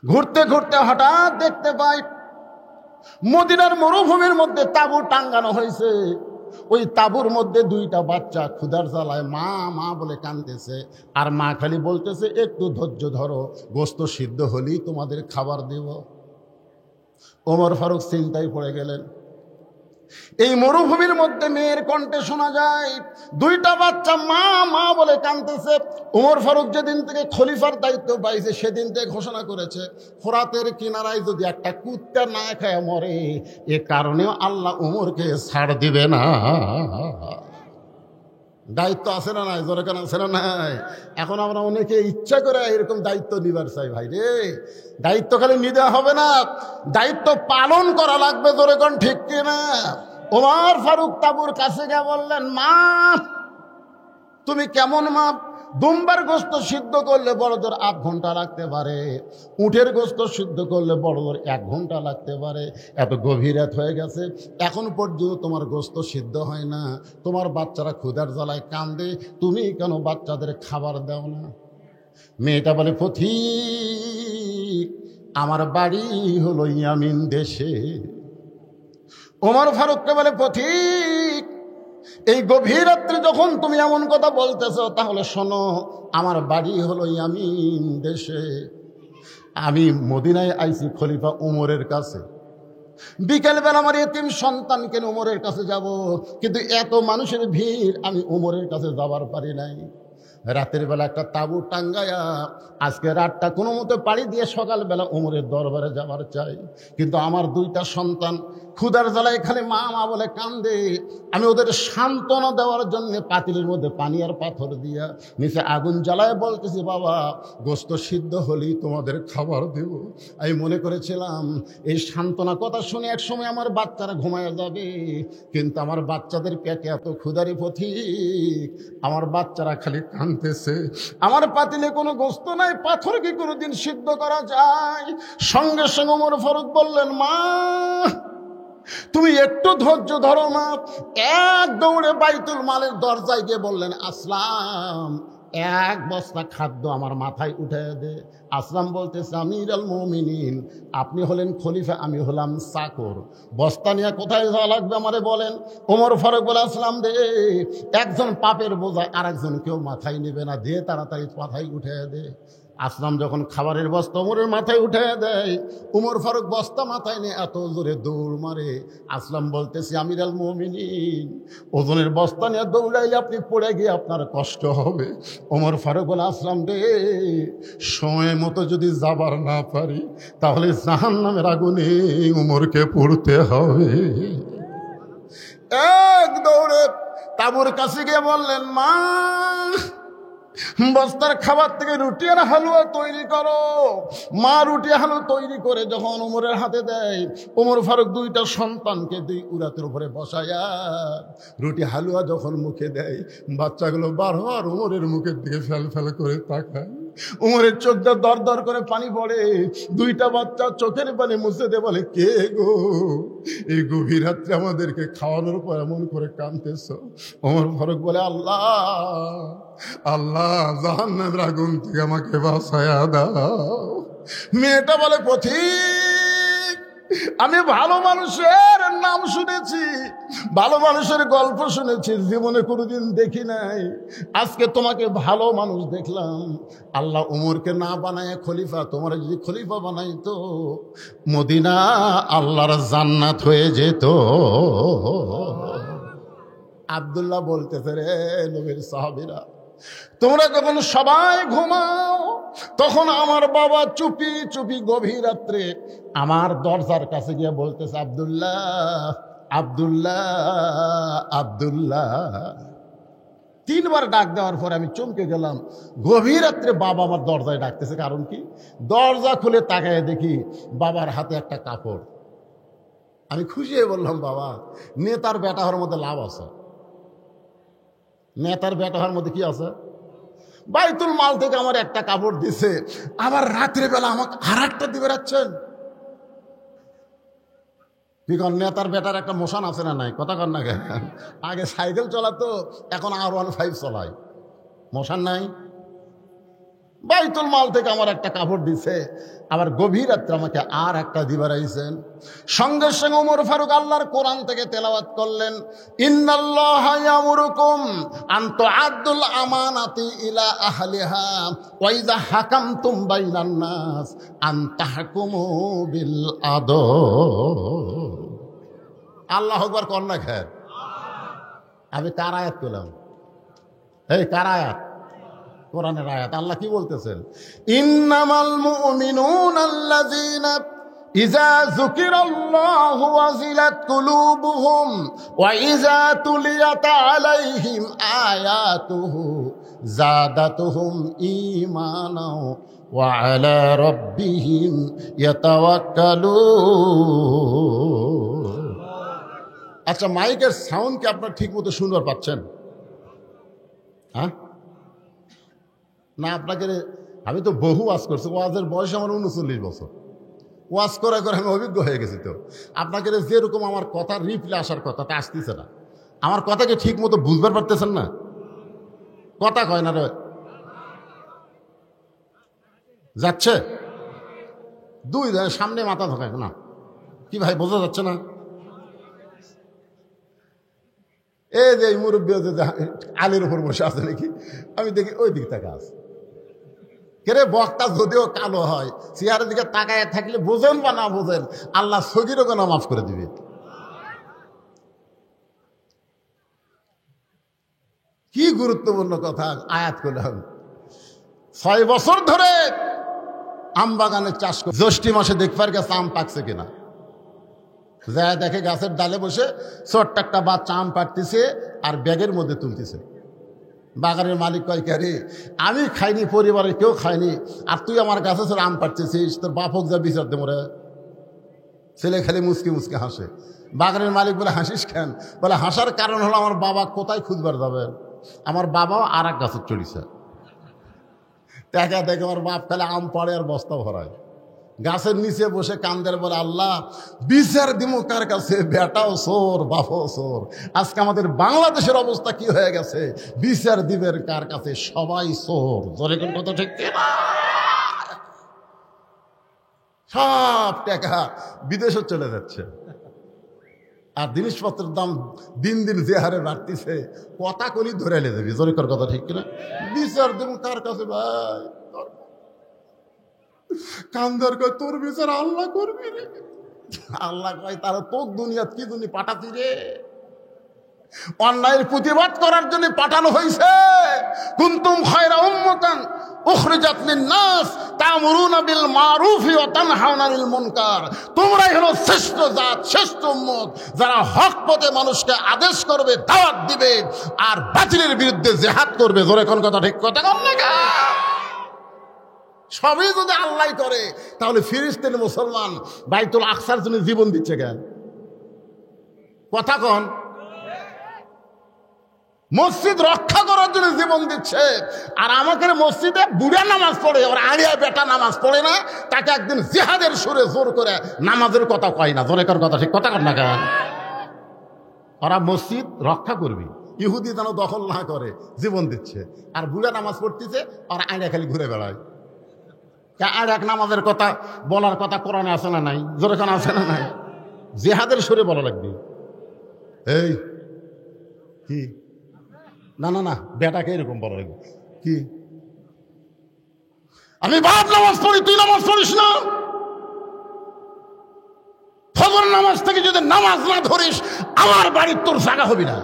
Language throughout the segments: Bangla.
ঘুরতে ঘুরতে হঠাৎ দেখতে পাই মদিনার মরুভূমির মধ্যে তাঁবু টাঙ্গানো হয়েছে। ওই তাঁবুর মধ্যে দুইটা বাচ্চা ক্ষুধার জ্বালায় মা মা বলে কাঁদতেছে, আর মা খালি বলতেছে একটু ধৈর্য ধরো, গোস্ত সিদ্ধ হলেই তোমাদের খাবার দেব। ওমর ফারুক চিন্তায় পড়ে গেলেন। এই মরুভূমির মধ্যে মেয়ের কণ্ঠে শোনা যায় দুইটা বাচ্চা মা মা বলে কাঁদতেছে। ওমর ফারুক যেদিন থেকে খলিফার দায়িত্ব পাইছে সেদিন থেকে ঘোষণা করেছে, ফোরাতের কিনারায় যদি একটা কুত্তা না খায় মরে, এ কারণেও আল্লাহ ওমরকে ছাড় দিবে না। দায়িত্ব আছে না নাই? জোরে কেন আছে না নাই? এখন আমরা অনেকে ইচ্ছা করে এরকম দায়িত্ব নিবার চাই। ভাই রে, দায়িত্ব খালি নিতে হবে না, দায়িত্ব পালন করা লাগবে। জোরে কোন ঠিক কিনা? ওমর ফারুক তাঁবুর কাছে গিয়ে বললেন, মা তুমি কেমন মা? দুম্বার গোস্ত সিদ্ধ করলে বড়দের 8 ঘন্টা লাগতে পারে, উটের গোস্ত সিদ্ধ করলে বড়দের 1 ঘন্টা লাগতে পারে। এত গভীর রাত হয়ে গেছে, এখন পর্যন্ত তোমার গোস্ত সিদ্ধ হয় না, তোমার বাচ্চারা ক্ষুধার জ্বালায় কান্দে, তুমি কেন বাচ্চাদের খাবার দাও না? মেয়েটা বলে, পথিক আমার বাড়ি হলো ইয়ামিন দেশে। ওমর ফারুককে বলে, পথিক এই গভীর রাত্রে যখন তুমি এমন কথা বলতেছ, তাহলে শোনো, আমার বাড়ি হলো ইয়ামিন দেশে। আমি মদিনায় আইছি খলিফা উমরের কাছে। বিকেলবেলা আমার এতিম সন্তানকে উমরের কাছে যাব, কিন্তু এত মানুষের ভিড়, আমি উমরের কাছে যাবার পারি নাই। রাতের বেলা একটা তাঁবু টাঙ্গায়া আজকে রাতটা কোনো মতো পাড়ি দিয়ে সকালবেলা উমরের দরবারে যাবার চাই, কিন্তু আমার দুইটা সন্তান ক্ষুধার জ্বালায় খালি মা মা বলে কান্দে। আমি ওদের সান্ত্বনা দেওয়ার জন্য পাতিলের মধ্যে পানি আর পাথর দিয়া নিচে আগুন জ্বালায় বলতেছি, বাবা গোস্ত সিদ্ধ হলেই তোমাদের খাবার দেব। আমি মনে করেছিলাম এই সান্ত্বনা কথা শুনে একসময় আমার বাচ্চারা ঘুমায় যাবে, কিন্তু আমার বাচ্চাদের পেটে এত ক্ষুধারি পথিক, আমার বাচ্চারা খালি কাঁদতেছে। আমার পাতিলে কোনো গোস্ত নাই, পাথর কি কোনোদিন সিদ্ধ করা যায়? সঙ্গে সঙ্গে ওমর ফারুক বললেন, মা তুমি একটু ধৈর্য ধরো মা। এক দৌড়ে বাইতুল মালের দরজায় গিয়ে বললেন, আসলাম 1 বস্তা খাদ্য আমার মাথায় উঠে দে। আসলাম বলতেছে, আমির আল মুমিনিন, আপনি হলেন খলিফা, আমি হলাম চাকর, বস্তা নিয়ে কোথায় যাওয়া লাগবে আমারে বলেন। ওমর ফারুক বলে, আসলাম রে, একজন পাপের বোঝায় আর একজন কেউ মাথায় নেবে না, দিয়ে তাড়াতাড়ি মাথায় উঠে দে। আসলাম যখন খাবারের বস্তা ওমরের মাথায় উঠে দেয়, উমর ফারুক বস্তা মাথায় নিয়ে এত জোরে দৌড় মারে। আসলাম বলতেছি, আমির আল মুমিনিন, ওজনের বস্তা নিয়ে দৌড়াইলে আপনি পড়ে গিয়ে আপনার কষ্ট হবে। ওমর ফারুক বলে, আসলাম রে, সময় মতো যদি যাবার না পারি তাহলে জাহান্নামের আগুনে উমরকে পড়তে হবে। এক দৌড়ে তাঁবুর কাছে গিয়ে বললেন, মা বস্তার খাবার থেকে রুটি আর হালুয়া তৈরি করো। মা রুটি হালুয়া তৈরি করে যখন ওমরের হাতে দেয়, ওমর ফারুক দুইটা সন্তানকে 2 উরাতের উপরে বসায়া রুটি হালুয়া যখন মুখে দেয়, বাচ্চাগুলো বারবার ওমরের মুখের দিকে ফেল ফেল করে তাকায়। উমরের চোখটা দর দর করে পানি পড়ে। দুইটা বাচ্চা চোখের পানি মুছে দে বলে, কে গো, এই গভীর রাত্রে আমাদেরকে খাওয়ানোর পর এমন করে কাঁদতেছ? ওমর ফারুক বলে, আল্লাহ আল্লাহ, জাহান্নামের আগুন থেকে আমাকে বাঁচায়া দাও। মেয়েটা বলে, পথিক আমি ভালো মানুষের নাম শুনেছি, ভালো মানুষের গল্প শুনেছি, জীবনে কোনোদিন দেখি নাই, আজকে তোমাকে ভালো মানুষ দেখলাম। আল্লাহ উমরকে না বানায় খলিফা, তোমার যদি খলিফা বানাইতো মদিনা আল্লাহর জান্নাত হয়ে যেত। আব্দুল্লাহ বলতেছে, রে নবীর সাহাবীরা, তোমরা যখন সবাই ঘুমাও তখন আমার বাবা চুপি চুপি গভীর রাত্রে আমার দরজার কাছে গিয়ে বলতেছে, আব্দুল্লাহ আব্দুল্লাহ আব্দুল্লাহ। 3 বার ডাক দেওয়ার পরে আমি চমকে গেলাম। গভীর রাত্রে বাবা আমার দরজায় ডাকতেছে, কারণ কি? দরজা খুলে তাকায় দেখি বাবার হাতে একটা কাপড়। আমি খুশি হয়ে বললাম, বাবা নেতার বেটা হওয়ার মধ্যে লাভ আছে। নেতার বেটা হওয়ার মধ্যে কি আছে? বাইতুল মাল থেকে আমার একটা কাপড় দিছে, আবার রাত্রে বেলা আমাকে আর একটা দিবে রাখছেন। কি কর, নেতার বেটার একটা মোশন আছে না নাই? কথা কর না কেন? আগে সাইকেল চালাতো, এখন R15 চলায়, মোশন নাই। বাইতুল মাল থেকে আমার একটা কাপড় দিছে, আবার গভীর রাত্রে আমাকে আর একটা দিবার আইছেন। সঙ্গে সঙ্গে ওমর ফারুক আল্লাহর কোরআন থেকে তেলাওয়াত করলেন, ইন্নাল্লাহা ইয়ামুরুকুম আন তুআদ্দুল আমানাতি ইলা আহলিহা ওয়া ইযা হাকামতুম বাইনান নাস আন তাহকুমু বিল আদল। আল্লাহু আকবার কর না খের। আমি কার আয়াত করলাম? এই কার আয়াত? কোরআনের আয়াত। আল্লাহ কি বলতেছেন? ইন্নামাল মুমিনুনা আল্লাযীনা ইযা যুকিরাল্লাহু ওয়াজিলাত কুলুবুহুম ওয়া ইযা তুলিয়াত আলাইহিম আয়াতুহু যাদাতুহুম ঈমানাও ওয়া আলা রাব্বিহিম ইয়াতাওয়াক্কালুন। আচ্ছা, মাইকের সাউন্ড কি আপনারা ঠিক মতো শুনতে পাচ্ছেন? হ্যাঁ না? আপনাকে আমি তো বহু ওয়াজ করছি, ওয়াজের বয়স আমার 39 বছর, ওয়াজ করে করে আমি অভিজ্ঞ হয়ে গেছি। তো আপনাকে যেরকম আমার কথা রিপ্লে আসার কথা তা আসতেছে না, আমার কথাকে ঠিক মতো বুঝবার পারতেছেন না, কথা কয় না রে, যাচ্ছে দুই সামনে মাথা ধোকায় না কি ভাই, বোঝা যাচ্ছে না? এই যে মুরব্বী আলের উপর বসে আছে নাকি, আমি দেখি ওই দিক থেকে আছে। কেরে বক্তা যদিও কালো হয়, চেয়ারের দিকে তাকায় থাকলে বোঝেন বা না বোঝেন, আল্লাহ সগীরও কেন মাফ করে দিবে। কি গুরুত্বপূর্ণ কথা আয়াত করলাম। 6 বছর ধরে আম বাগানের চাষ করে জ্যৈষ্ঠী মাসে দেখবার গেছে আম পাকছে কিনা, যা দেখে গাছের ডালে বসে ছোট্ট একটা বাচ্চা আম পাড়তেছে আর ব্যাগের মধ্যে তুলতেছে। বাগানের মালিক কয়, কে রে, আমি খাইনি, পরিবারের কেউ খায়নি, আর তুই আমার গাছে ছোট আম পাড়তেছিস, তোর বাপক যা বিচার দে মোরে। ছেলে খালি মুসকে মুসকে হাসে। বাগানের মালিক বলে, হাসিস কেন? বলে, হাসার কারণ হলো আমার বাবা কোথায় খুঁজবার যাবে, আমার বাবাও আর এক গাছের চড়িছে। দেখা দেখে আমার বাপ খালি আম পাড়ে আর বস্তা ভরায়, গাছের নিচে বসে কান্দের, বলে, আল্লাহ বিচার দিমো কার কাছে, বেটাও চোর বাপও চোর। আজকে আমাদের বাংলাদেশের অবস্থা কি হয়ে গেছে, বিচার দিবের কার কাছে, সবাই চোর। জোরে কোন কথা ঠিক না? সব টাকা বিদেশে চলে যাচ্ছে, আর জিনিসপত্রের দাম দিন দিন যে হারে বাড়তিছে, কথা কলি ধরে এলে যাবি। জোরে কোন কথা ঠিক কিনা? বিচার দিমো কার কাছে ভাই, কান্দার কয়, তোর বিচার আল্লাহ করবি রে। আল্লাহ কয়, তারা তোর দুনিয়াত কি দুনি পাঠাতি রে, অন্যায়ের প্রতিবাদ করার জন্য পাঠানো হয়েছে। কুনতুম খায়রা উম্মাতান উখরিজাত লিন-নাস তা'মুরুনা বিল মারুফি ওয়া তানহাউনা আনিল মুনকার। তোমরাই হলো শ্রেষ্ঠ জাত, শ্রেষ্ঠ উম্মত, যারা হক পথে মানুষকে আদেশ করবে, দাওয়াত দিবে, আর বাতিলের বিরুদ্ধে জিহাদ করবে। জোরে কোন কথা ঠিক কথা কন না? সবই যদি আল্লাহ করে, তাহলে ফিলিস্তিন মুসলমান বাইতুল আকসার জন্য জীবন দিচ্ছে কেন? কথা কন। মসজিদ রক্ষা করার জন্য জীবন দিচ্ছে, আর আমাকে মসজিদে বুড়া নামাজ পড়ে, ওর আড়িয়া বেটা নামাজ পড়ে না, তাকে একদিন জিহাদের সুরে জোর করে নামাজের কথা কয় না। জোরে কর কথা ঠিক কথা কর না কেন? ওরা মসজিদ রক্ষা করবি, ইহুদি যেন দখল না করে জীবন দিচ্ছে, আর বুড়া নামাজ পড়তেছে, আর আড়িয়া খালি ঘুরে বেড়ায়। আর এক নামাজের কথা বলার কথা কোরআনে আছে না নাই? জোরে কোন আছে না নাই? জিহাদের সুরে বলা লাগবে। এই কি না না না, বেটাকে এরকম বলা লাগবে কি, আমি বাপ নামাজ পড়ি, তুই নামাজ পড়িস না। ফজর নামাজ থেকে যদি নামাজ না ধরিস, আমার বাড়ির তোর জায়গা হবি না।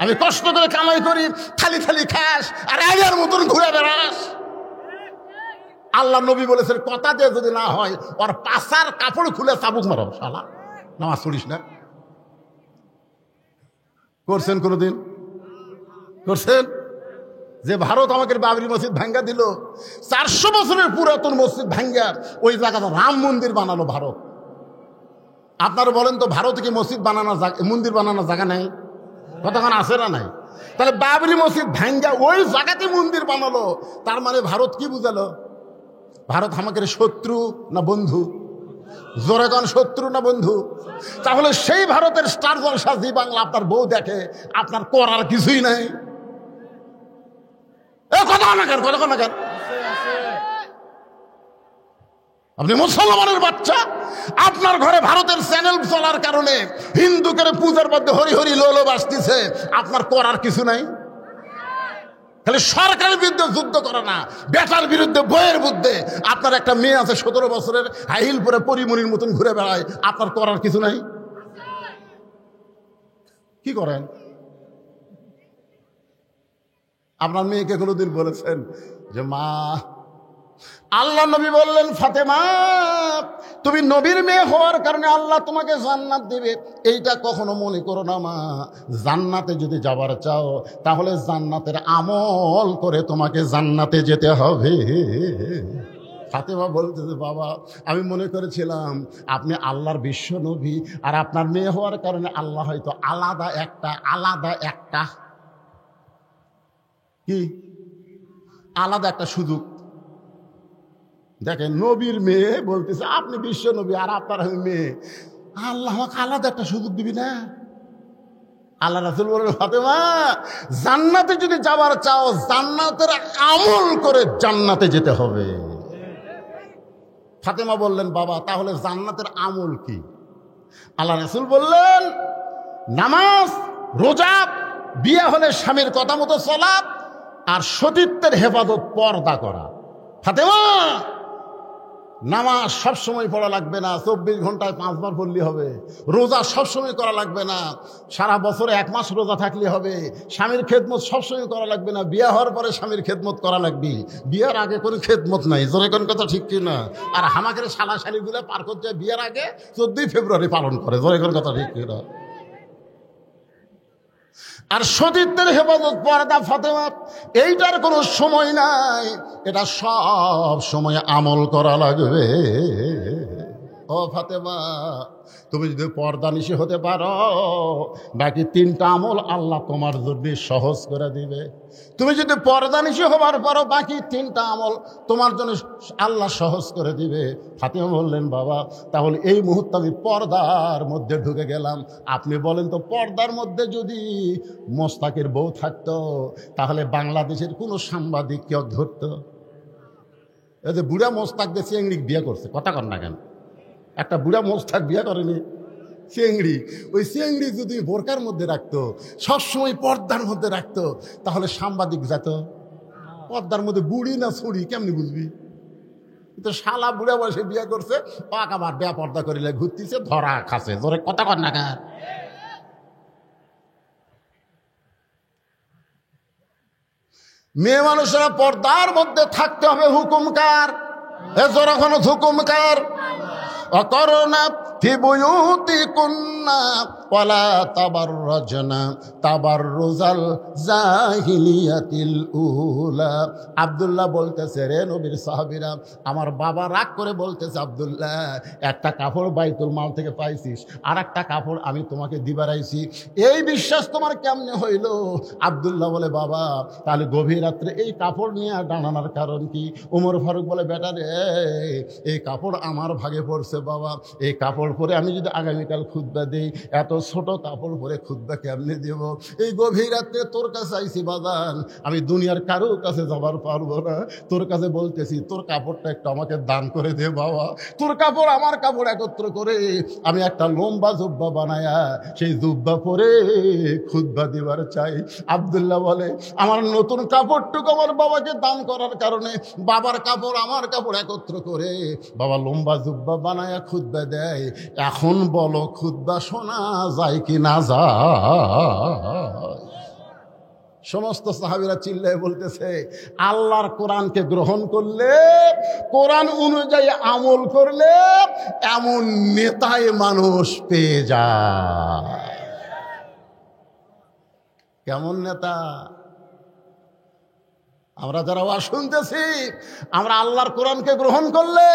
আমি কষ্ট করে কামাই করি, থালি থালি খাস, আর আইয়ার মতন ঘুরে বেড়াস। আল্লাহ নবী বলেছেন, কথা দিয়ে যদি না হয়, ওর পাশার কাপড় খুলে চাবুক মারো। শালা নামাজ পড়িস না। করছেন কোনদিন? করছেন? যে ভারত আমাকে বাবরি মসজিদ ভাঙ্গা দিল, 400 বছরের পুরাতন মসজিদ ভাঙ্গা ওই জায়গাটা রাম মন্দির বানালো ভারত। আপনারা বলেন তো, ভারতে কি মসজিদ বানানোর মন্দির বানানোর জায়গা নাই? কতক্ষণ আছে না নাই? তাহলে বাবরি মসজিদ ভাঙ্গা ওই জায়গাতে মন্দির বানালো, তার মানে ভারত কি বুঝালো? ভারত আমাদের শত্রু না বন্ধু? জোরেগণ শত্রু না বন্ধু? তাহলে সেই ভারতের স্টার জলসা জি বাংলা আপনার বউ দেখে, আপনার করার কিছুই নাই। কথা না কেন, কথা না কেন? আপনি মুসলমানের বাচ্চা, আপনার ঘরে ভারতের চ্যানেল চলার কারণে হিন্দুকে পূজার মধ্যে হরি হরি লোলো বাসতেছে, আপনার করার কিছু নাই। খালি সরকারের বিরুদ্ধে যুদ্ধ করে না, বেটার বিরুদ্ধে, বইয়ের বিরুদ্ধে। আপনার একটা মেয়ে আছে 17 বছরের, হাইল পরে পরিমণির মতন ঘুরে বেড়ায়, আপনার করার কিছু নাই। কি করেন? আপনার মেয়েকে কোনোদিন বলেছেন যে মা, আল্লাহ নবী বললেন ফাতেমা তুমি নবীর মেয়ে হওয়ার কারণে আল্লাহ তোমাকে জান্নাত দেবে, এইটা কখনো মনে করো না মা। জান্নাতে যদি যাবার চাও তাহলে জান্নাতের আমল করে তোমাকে জান্নাতে যেতে হবে। ফাতেমা বলতেছে বাবা আমি মনে করেছিলাম আপনি আল্লাহর বিশ্ব নবী, আর আপনার মেয়ে হওয়ার কারণে আল্লাহ হয়তো আলাদা একটা কি আলাদা একটা সুযোগ দেখেন। নবীর মেয়ে বলতেছে আপনি বিশ্ব নবী আর আপনার মেয়ে, আল্লাহ আমাকে আলাদা একটা সুযোগ দিবি না? আল্লাহ রাসূল বলেন ফাতেমা জান্নাতে যদি যাবার চাও জান্নাতের আমল করে জান্নাতে যেতে হবে। ফাতেমা বললেন বাবা তাহলে জান্নাতের আমল কি? আল্লাহ রাসূল বললেন নামাজ, রোজা, বিয়ে হলে স্বামীর কথা মতো চলা, আর সতীত্বের হেফাজত, পর্দা করা। ফাতেমা নামাজ সবসময় পড়া লাগবে না, 24 ঘন্টায় 5 বার পড়লে হবে। রোজা সবসময় করা লাগবে না, সারা বছরে 1 মাস রোজা থাকলে হবে। স্বামীর খেদমত সবসময় করা লাগবে না, বিয়ে হওয়ার পরে স্বামীর খেদমত করা লাগবে। বিয়ের আগে কোনো খেদমত নাই, জোরে কোন কথা ঠিক কি না? আর হামাকের শালাশালিগুলো পার করতে বিয়ের আগে 14 ফেব্রুয়ারি পালন করে, জোরে কোন কথা ঠিক কি না? আর সতীত্বের হেফাজত, পর্দা, ফাতেমা এইটার কোনো সময় নাই, এটা সব সময় আমল করা লাগবে। ও ফাতেমা তুমি যদি পর্দা নিশি হতে পারো বাকি 3টা আমল আল্লাহ তোমার জন্য সহজ করে দিবে। তুমি যদি পর্দা নিশি হবার পরও বাকি 3টা আমল তোমার জন্য আল্লাহ সহজ করে দিবে। ফাতেমা বললেন বাবা তাহলে এই মুহূর্তে আমি পর্দার মধ্যে ঢুকে গেলাম। আপনি বলেন তো পর্দার মধ্যে যদি মোস্তাকের বউ থাকতো তাহলে বাংলাদেশের কোনো সাংবাদিক কেউ ধরতো? এই যে বুড়া মোস্তাক দিয়ে চেংড়ি বিয়ে করছে, কথা কর না কেন? একটা বুড়া মোস্তাক বিয়ে করেনি, চেংড়ি। ওই চেংড়ি যদি বোরকার মধ্যে রাখতো, সবসময় পর্দার মধ্যে রাখতো, তাহলে সাংবাদিক যেত। পর্দার মধ্যে বুড়ি না ছুড়ি কেমনি বুঝবি? তো শালা বুড়া বয়সে বিয়ে করছে, পাক আবার বেয়া পর্দা করিলে ঘুরতেছে, ধরা খাচ্ছে, ধরে কথা কর না কেন? মেয়ে মানুষেরা পর্দার মধ্যে থাকতে হবে। হুকুমকার যখন হুকুমকার অকরনা ফি বুয়ুতিকুন্না ওয়ালা তাবাররাজনা তাবাররুজাল জাহিলিয়াতিল উলা। আব্দুল্লাহ বলতেছে রে নবীর সাহাবীরা, আমার বাবা রাগ করে বলতেছে আব্দুল্লাহ একটা কাপড় বাইতুল মাল থেকে পাইছিস, আর একটা কাপড় আমি তোমাকে দিবারাইছি, এই বিশ্বাস তোমার কেমনে হইল? আব্দুল্লাহ বলে বাবা তাহলে গভীর রাত্রে এই কাপড় নিয়ে ডানানোর কারণ কি? ওমর ফারুক বলে বেটা রে এই কাপড় আমার ভাগে পড়ছে বাবা, এই কাপড় পরে আমি যদি আগামীকাল খুতবা দিই, এত ছোট কাপড় পরে খুতবা কেমনে দেব? এই গভীর রাত্রে তোর কাছে আইছি বাজান, আমি দুনিয়ার কারো কাছে যাবার পারবো না, তোর কাছে বলতেছি তোর কাপড়টা একটু আমাকে দান করে দে বাবা। তোর কাপড় আমার কাপড় একত্র করে আমি একটা লম্বা জুব্বা বানায়া সেই জুব্বা পরে খুতবা দিবার চাই। আব্দুল্লাহ বলে আমার নতুন কাপড়টুকু আমার বাবাকে দান করার কারণে বাবার কাপড় আমার কাপড় একত্র করে বাবা লম্বা জুব্বা বানায়া খুতবা দেয়। এখন বলো খুতবা শোনা যায় কি না যায়? সমস্ত সাহাবীরা চিল্লায় বলতেছে আল্লাহর কোরআনকে গ্রহণ করলে, কোরআন অনুযায়ী আমল করলে এমন নেতায় মানুষ পেয়ে যায়। কেমন নেতা? আমরা যারা ওয়াজ শুনতেছি, আমরা আল্লাহর কোরআনকে গ্রহণ করলে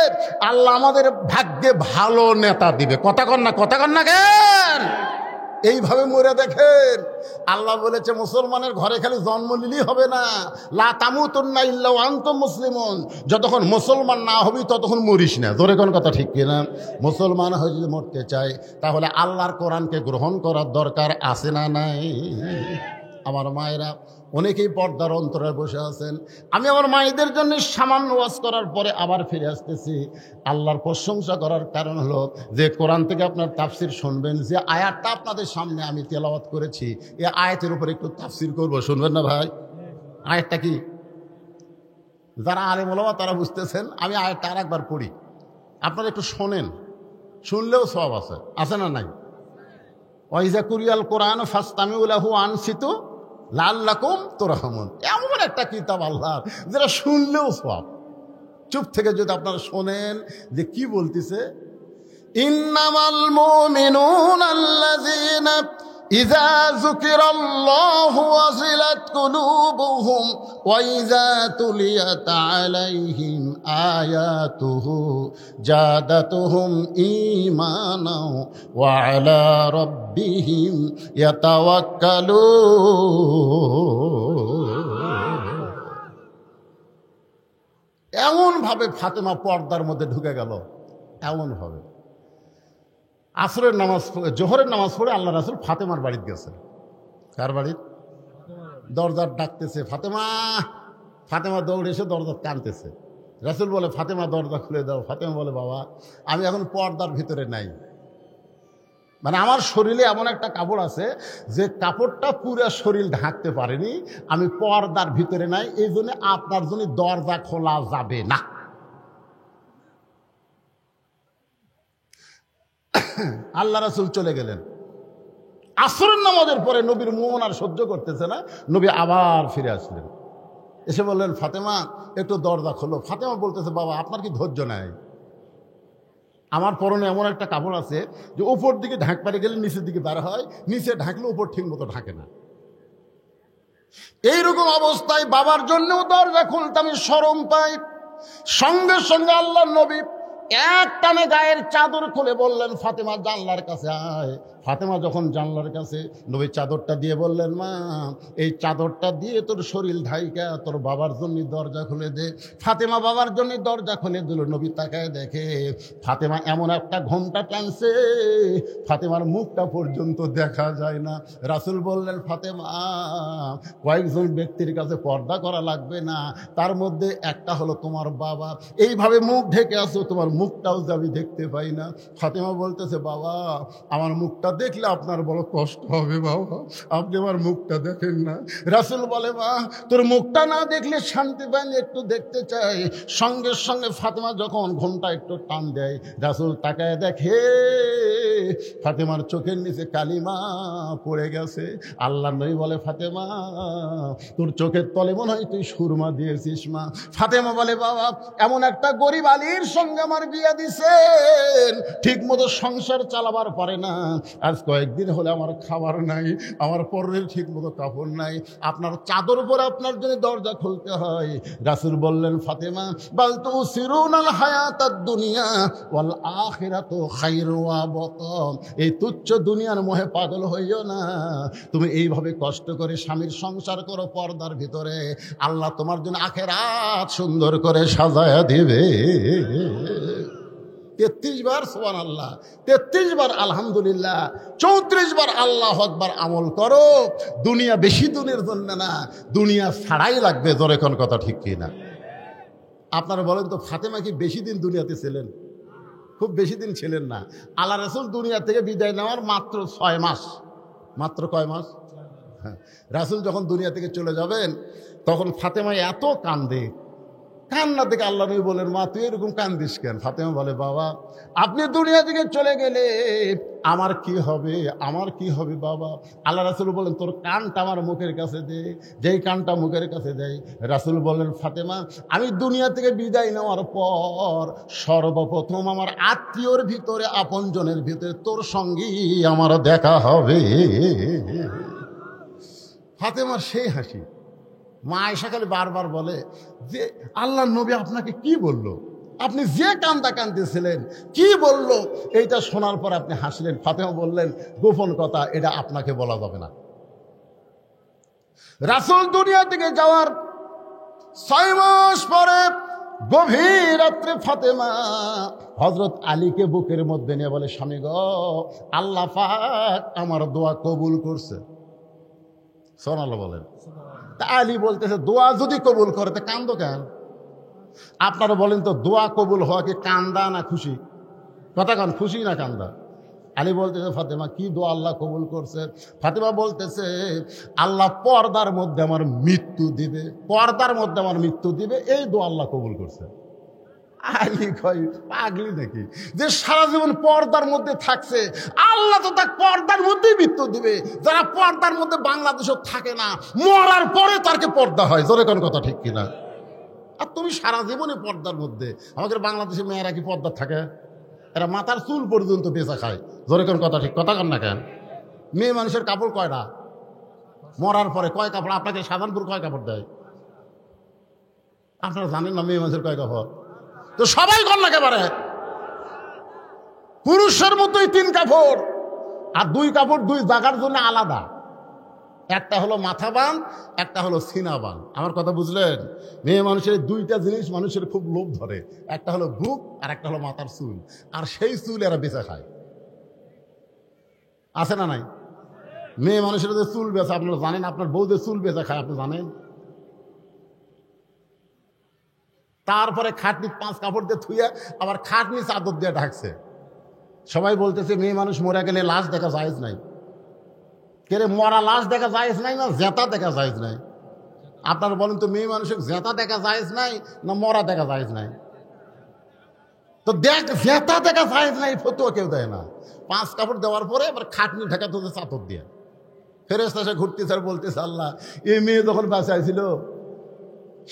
আল্লাহ আমাদের ভাগ্যে ভালো নেতা দিবে। কথা কন না, কথা কন না কেন? এইভাবে মরে দেখেন। আল্লাহ বলেছে মুসলমানের ঘরে খালি জন্ম নিলেই হবে না, লা তামুতুন্না ইল্লা ওয়া আনতুম মুসলিমুন, যতক্ষণ মুসলমান না হবি ততক্ষণ মরিস না। জোরে কোন কথা ঠিক কিনা? মুসলমান হয়ে যদি মরতে চাই তাহলে আল্লাহর কোরআনকে গ্রহণ করার দরকার আছে না নাই? আমার মায়েরা অনেকেই পর্দার অন্তরে বসে আছেন। আমি আমার মায়েদের জন্য সামান্য ওয়াজ করার পরে আবার ফিরে আসতেছি। আল্লাহর প্রশংসা করার কারণ হলো যে কোরআন থেকে আপনার তাফসির শুনবেন, যে আয়াতটা আপনাদের সামনে আমি তেলাওয়াত করেছি এই আয়াতের উপরে একটু তাফসির করব, শুনবেন না ভাই? আয়াতটা কি? যারা আলেম ওলামা তারা বুঝতেছেন, আমি আয়াতটা আর একবার পড়ি, আপনারা একটু শোনেন, শুনলেও সওয়াব আছে, আছে না নাই? ওয়াইজা কুরিয়াল কোরআন ফাসতামিউ লাহু আনসিতু লাআল্লাকুম তুরহামুন। এমন একটা কিতাব আল্লাহর যেটা শুনলেও সওয়াব। চুপ থেকে যদি আপনারা শোনেন যে কি বলতেছে, ইন্নামাল মুমিনুনা আল্লাযীনা ইযা যুকিরাল্লাহু ওয়াজিলাত কুলুবুহুম ওয়া ইযা তুলিয়াত আলাইহিম আয়াতুহু জাদাতুহুম ঈমানাও ওয়া আলা রাব্বিহিম ইয়াতাওয়াক্কালুন। এমনভাবে ফাতেমা পর্দার মধ্যে ঢুকে গেল, এমনভাবে। আসরের নামাজ, জোহরের নামাজ পড়ে আল্লাহ রাসূল ফাতেমার বাড়িতে গেছে। কার বাড়ির? দরজার ডাকতেছে, ফাতেমা। ফাতেমা দৌড়ে এসে দরজা টানতেছে। রাসূল বলে, ফাতেমা দরজা খুলে দাও। ফাতেমা বলে, বাবা আমি এখন পর্দার ভিতরে নাই, মানে আমার শরীরে এমন একটা কাপড় আছে যে কাপড়টা পুরো শরীর ঢাকতে পারেনি, আমি পর্দার ভিতরে নাই, এই জন্য আপনার জন্য দরজা খোলা যাবে না। আল্লাহ রাসূল চলে গেলেন। আসরের নামাজের পরে নবীর মন আর সহ্য করতেছে না, নবী আবার ফিরে আসলেন। এসে বললেন, ফাতেমা একটু দরজা খোলো। ফাতেমা বলতেছে, বাবা আপনার কি ধৈর্য নাই? আমার পরনে এমন একটা কাপড় আছে যে উপর দিকে ঢাক পারে গেলে নিচের দিকে বার হয়, নিচে ঢাকলে উপর ঠিক মতো ঢাকে না। এইরকম অবস্থায় বাবার জন্যও দরজা খুলতে আমি শরম পাই। সঙ্গে সঙ্গে আল্লাহর নবী এক টানে গায়ের চাদর খুলে বললেন, ফাতেমা জানলার কাছে আয়। ফাতেমা যখন জানলার কাছে, নবী চাদরটা দিয়ে বললেন, মা এই চাদরটা দিয়ে তোর শরীর ঢাইকা তোর বাবার জন্য দরজা খুলে দে। ফাতেমা বাবার জন্য দরজা খুলে দিল। নবী তাকায় দেখে ফাতেমা এমন একটা ঘোমটা টানছে, ফাতেমার মুখটা পর্যন্ত দেখা যায় না। রাসূল বললেন, ফাতেমা কয়েকজন ব্যক্তির কাছে পর্দা করা লাগবে না, তার মধ্যে একটা হলো তোমার বাবা। এইভাবে মুখ ঢেকে আসো, তোমার মুখটাও যে আমি দেখতে পাই না। ফাতেমা বলতেছে, বাবা আমার মুখটা দেখলে আপনার বড় কষ্ট হবে, বাবা আপনি আমার মুখটা দেখেন না। রাসূল বলে, মা তোর মুখটা না দেখলে শান্তি পাইনি, একটু দেখতে চাই। সঙ্গে সঙ্গে ফাতেমা যখন ঘোমটা একটু টান দেয়, রাসূল তাকায় দেখে ফাতেমার চোখের নিচে কালিমা পড়ে গেছে। আল্লাহ নবী বলে, ফাতেমা তোর চোখের তলে মনে হয় তুই সুরমা দিয়েছিস মা। ফাতেমা বলে, বাবা এমন একটা গরিব আলীর সঙ্গে আমার বিয়ে দিছেন, ঠিক মতো সংসার চালাবার পারে না, আজ কয়েকদিন হলে আমার খাবার নাই, আমার পরের ঠিক মতো কাপড় নাই, আপনার চাদর পরে আপনার জন্য দরজা খুলতে হয়। রাসূল বললেন, ফাতেমা বাল তুসিরুনাল হায়াতাদ দুনিয়া ওয়াল আখিরাতু খায়রু ওয়া আবকা। এই তুচ্ছ দুনিয়ার মোহে পাগল হইও না, তুমি এইভাবে কষ্ট করে স্বামীর সংসার করো পর্দার ভিতরে, আল্লাহ তোমার জন্য আখিরাত সুন্দর করে সাজায়া দিবে। 33 বার সুবহানাল্লাহ, 33 বার আলহামদুলিল্লাহ, 34 বার আল্লাহু আকবার আমল করো। দুনিয়া বেশি দিনের জন্য না, দুনিয়া ছাড়াই লাগবে। জোরে কোন কথা ঠিক কি না? আপনারা বলেন তো, ফাতেমা কি বেশি দিন দুনিয়াতে ছিলেন? খুব বেশি দিন ছিলেন না। আল্লাহ রাসূল দুনিয়া থেকে বিদায় নেওয়ার মাত্র 6 মাস। মাত্র কয় মাস? হ্যাঁ, রাসূল যখন দুনিয়া থেকে চলে যাবেন তখন ফাতেমা এত কান্দে, কান্না থেকে আল্লাহ নবী বলেন, মা তুই এরকম কান্দিস কেন? ফাতেমা বলে, বাবা আপনি দুনিয়া থেকে চলে গেলে আমার কি হবে, আমার কি হবে বাবা? আল্লাহ রাসূল বলেন, তোর কানটা আমার মুখের কাছে দে। যেই কানটা মুখের কাছে দেয়, রাসূল বলেন, ফাতেমা আমি দুনিয়া থেকে বিদায় নেওয়ার পর সর্বপ্রথম আমার আত্মীয়র ভিতরে, আপনজনের ভিতরে তোর সঙ্গেই আমার দেখা হবে। ফাতেমার সেই হাসি। মা আয়েশা খালি বারবার বলে যে, আল্লাহর নবী আপনাকে কি বলল? আপনি যে কান্দা কাঁদতেছিলেন কি বলল? এইটা শোনার পর আপনি হাসলেন। ফাতেমা বললেন, গোপন কথা, এটা আপনাকে বলা যাবে না। রাসূল দুনিয়া থেকে যাওয়ার 6 মাস পরে গভীর রাত্রে ফাতেমা হযরত আলীকে বুকের মধ্যে নিয়ে বলে, স্বামী গো, আল্লাহ পাক আমার দোয়া কবুল করছে। সুবহানাল্লাহ বলেন। তা আলী বলতেছে দোয়া যদি কবুল করে তা কান্দো কেন? আপনারা বলেন তো দোয়া কবুল হওয়া কি কান্দা না খুশি? কথা কান, খুশি না কান্দা? আলী বলতেছে ফাতেমা কি দোয়া আল্লাহ কবুল করছে? ফাতেমা বলতেছে আল্লাহ পর্দার মধ্যে আমার মৃত্যু দিবে, পর্দার মধ্যে আমার মৃত্যু দিবে, এই দোয়া আল্লাহ কবুল করছে। আলী কয় পাগলি নাকি যে সারা জীবন পর্দার মধ্যে থাকছে, আল্লাহ তো তার পর্দার মধ্যেই মৃত্যু দিবে। যারা পর্দার মধ্যে বাংলাদেশও থাকে না, মরার পরে তারকে পর্দা হয়। জোরে কোন কথা ঠিক কিনা? আর তুমি সারা জীবনে পর্দার মধ্যে। আমাদের বাংলাদেশে মেয়েরা কি পর্দা থাকে? এরা মাথার চুল পর্যন্ত বেচা খায়। জোরে কোন কথা ঠিক, কথা কন না কেন? মেয়ে মানুষের কাপড় কয়টা? মরার পরে কয় কাপড়? আপনাকে সাধারণপুর কয় কাপড় দেয়? আপনারা জানেন না মেয়ে মানুষের কয় কাপড়? তো সবাই কন না একেবারে পুরুষের মতোই 3 কাপড়, আর 2 কাপড় 2 জায়গার জন্য আলাদা। একটা হলো মাথা বান, একটা হলো সিনা বান। আমার কথা বুঝলেন? মেয়ে মানুষের 2টা জিনিস মানুষের খুব লোভ ধরে, একটা হলো বুক আর একটা হলো মাথার চুল। আর সেই চুল এরা বেচা খায়। আছে না নাই? মেয়ে মানুষের যে চুল বেচা, আপনারা জানেন? আপনার বউদের চুল বেচা খায়, আপনি জানেন? তারপরে খাটনি 5 কাপড় দিয়ে থুয়ে আবার খাটনি চাদর দিয়ে ঢাকছে। সবাই বলতেছে মেয়ে মানুষ মরে গেলে লাশ দেখা জায়েজ নাই। কেরে মরা লাশ দেখা জায়েজ নাই না জেতা দেখা জায়েজ নাই? আপনারা বলেন তো মেয়ে মানুষের জেতা দেখা জায়েজ নাই না মরা দেখা জায়েজ নাই? তো দেখ জেতা দেখা জায়েজ নাই ফতোয়া কেউ দেয় না। 5 কাপড় দেওয়ার পরে আবার খাটনি ঢাকা তো চাদর দিয়ে ফেরেশতা এসে ঘুরতেছে আর বলতেছে আল্লাহ এই মেয়ে যখন বাঁচাইছিল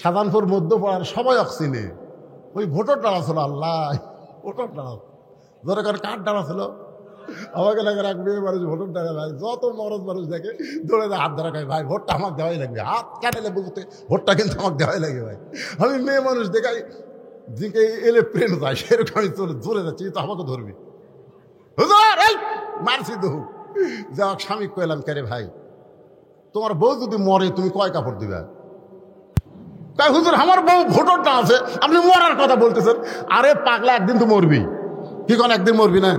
সাধারণপুর মধ্যপাড়ার সবাই অক্সিনে ওই ভোটর ডালা ছিল। আল্লাহ ভোটর ডালা ধরে কার ডালা ছিল? আমাকে লাগে এক মেয়ে মানুষ ভোটর ডালা ভাই, যত মরদ মানুষ দেখে দৌড়ে হাত ধরা খায় ভাই ভোটটা আমাকে দেওয়াই লাগবে, হাত কাটালে বুঝতে ভোটটা কিন্তু আমাকে দেওয়াই লাগে ভাই। আমি মেয়ে মানুষ দেখাই দিকে এলে প্লেন যায় সেরকম আমি চলে যাচ্ছি, তো আমাকে ধরবি হুজুর এই মারছি তো যা স্বামী কইলাম কে রে ভাই তোমার বউ যদি মরে তুমি কয় কাপড় দিবে? তাই হুজুর আমার বউ ভোটরটা আছে, আপনি মরার কথা বলতেছেন। আরে পাগলা একদিন তো মরবি, কি কোন একদিন মরবি না?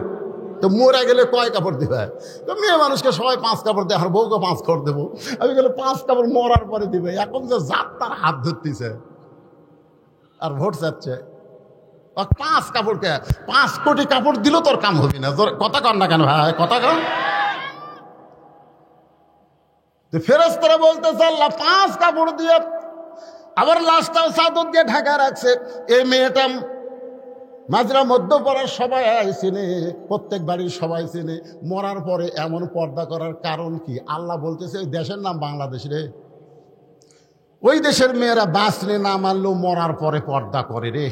তো মরে গেলে কয় কাপড় দিবে? তো মেয়ে মানুষকে সবাই 5 কাপড় দেয়, আর বউকে 5 কাপড় দেবো। আমি গেলে 5 কাপড় মরার পরে দিবে। এখন যে জাত তার হাত ধরতেছে আর ভোট চাচ্ছে 5 কাপড় কে 5 কোটি কাপড় দিল তোর কাম হবি না। কথা কন না কেন ভাই, কথা কন। ফেরেশতারা বলতেছে আল্লাহ 5 কাপড় দিয়ে আবার লাশটাও চাদর দিয়ে ঢাকা রাখছে। এই মেয়েটা মাজরা মধ্যপাড়ার সবাই চেনে, প্রত্যেক বাড়ির সবাই চেনে। মরার পরে এমন পর্দা করার কারণ কি? আল্লাহ বলতেছে ওই দেশের নাম বাংলাদেশ রে, ওই দেশের মেয়েরা বাঁচলে না মানলেও মরার পরে পর্দা করে রে।